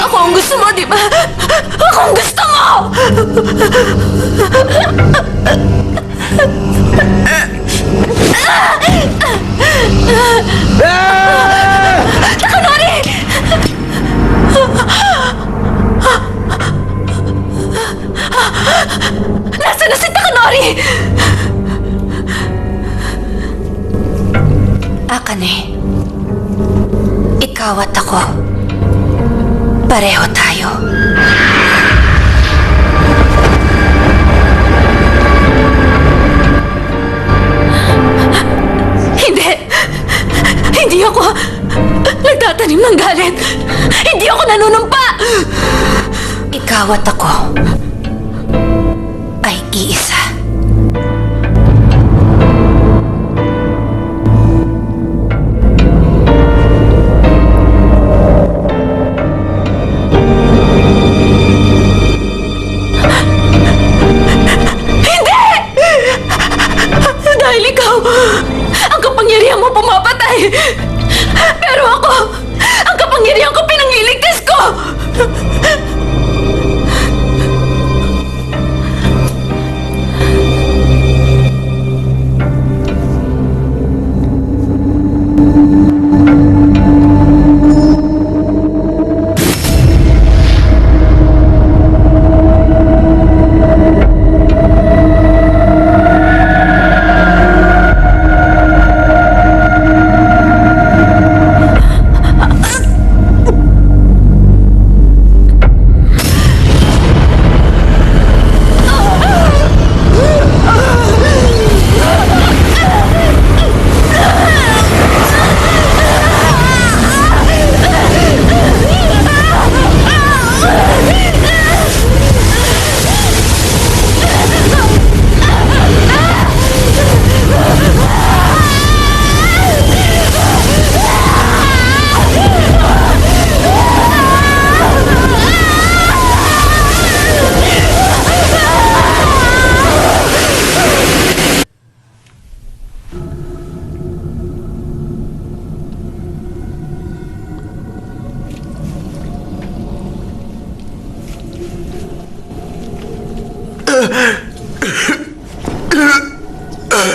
Ako ang gusto mo, di ba? Ako ang gusto mo! Takanori! Nasaan na si Takanori? Akane, ikaw at ako, pareho tayo. Hindi! Hindi ako nagtatanim ng galit! Hindi ako nanunumpa! Ikaw at ako ay iisa. Hindi! Dahil ikaw, ang kapangyarihan mo pumapatay. Pero ako, ang kapangyarihan ko pinangliligtas ko.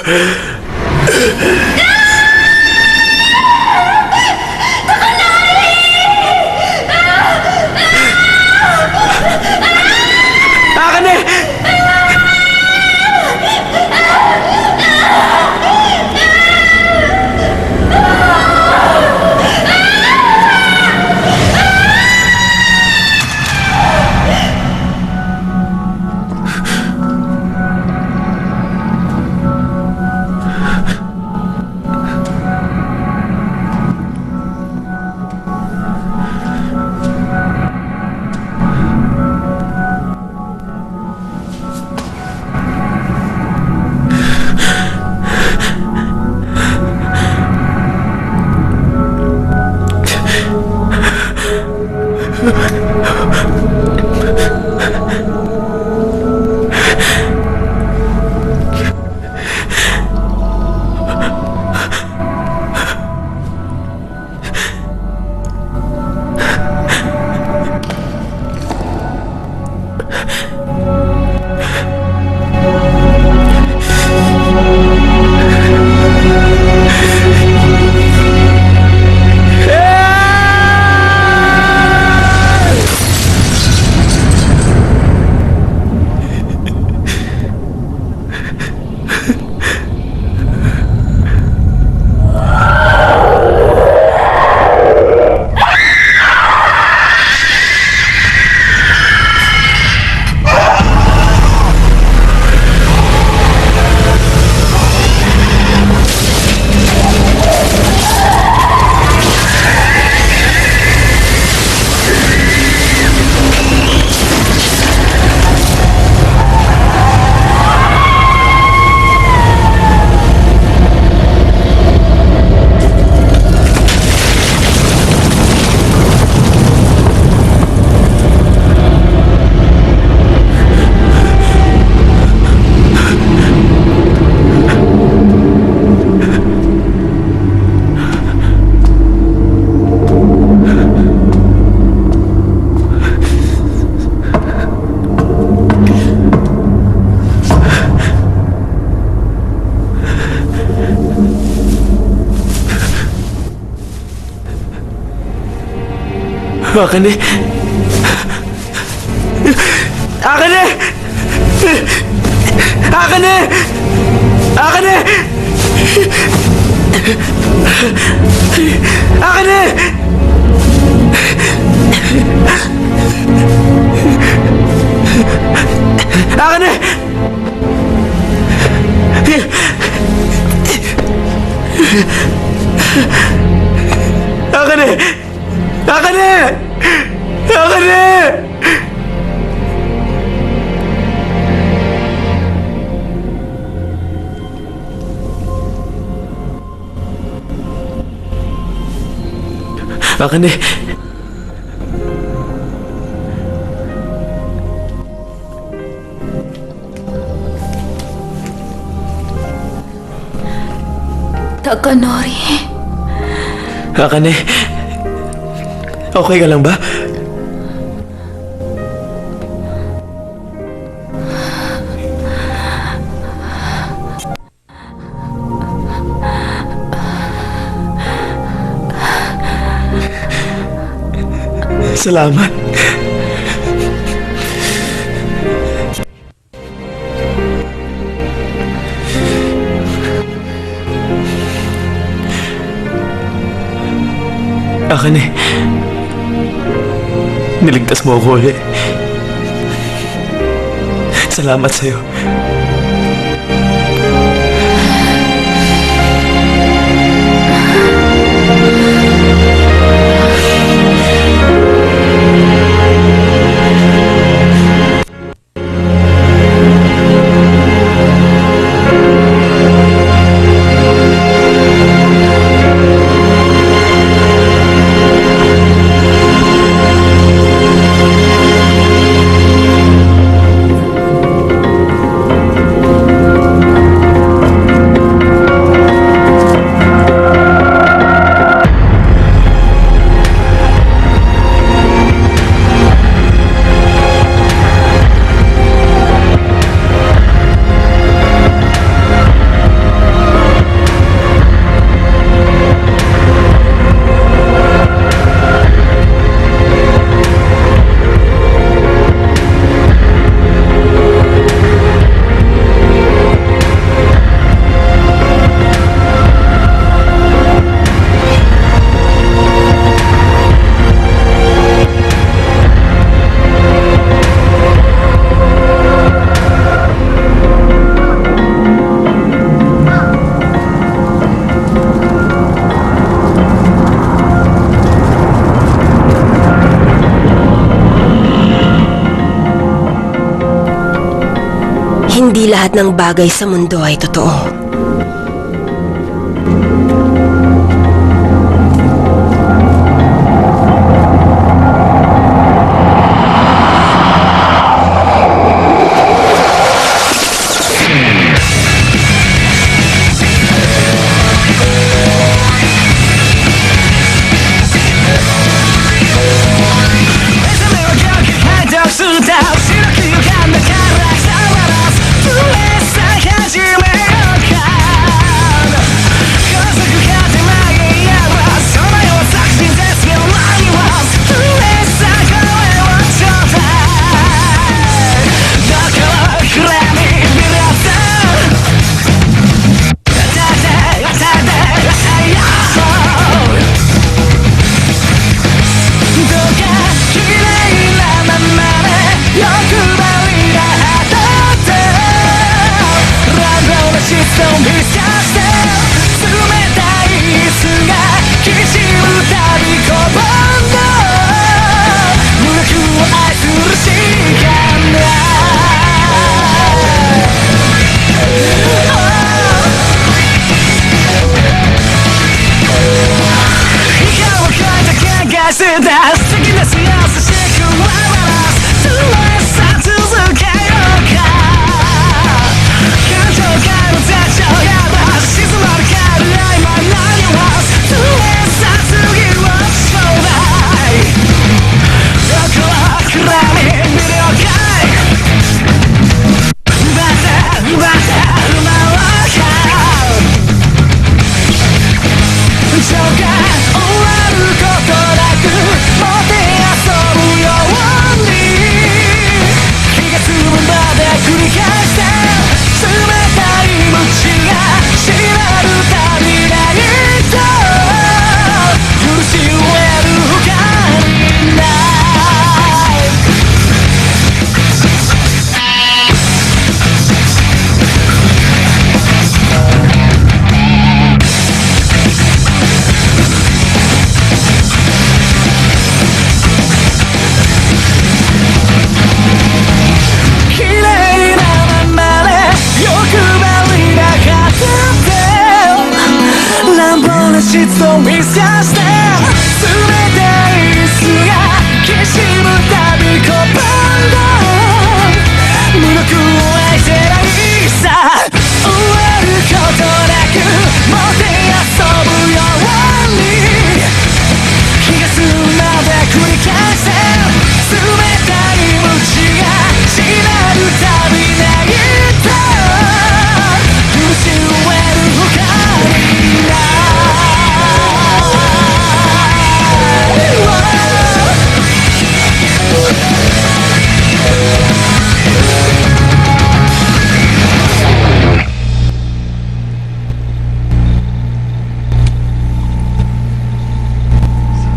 Akane! Akane! Akane! Akane! Akane! Akane! Akane! Akane! Akane! Akane! Akane! Takanori. Akane, okay ka lang ba? Salamat. Akane, niligtas mo ako ulit. Salamat sa'yo. lahat ng bagay sa mundo ay totoo.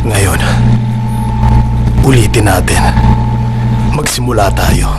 Ngayon, ulitin natin. Magsimula tayo.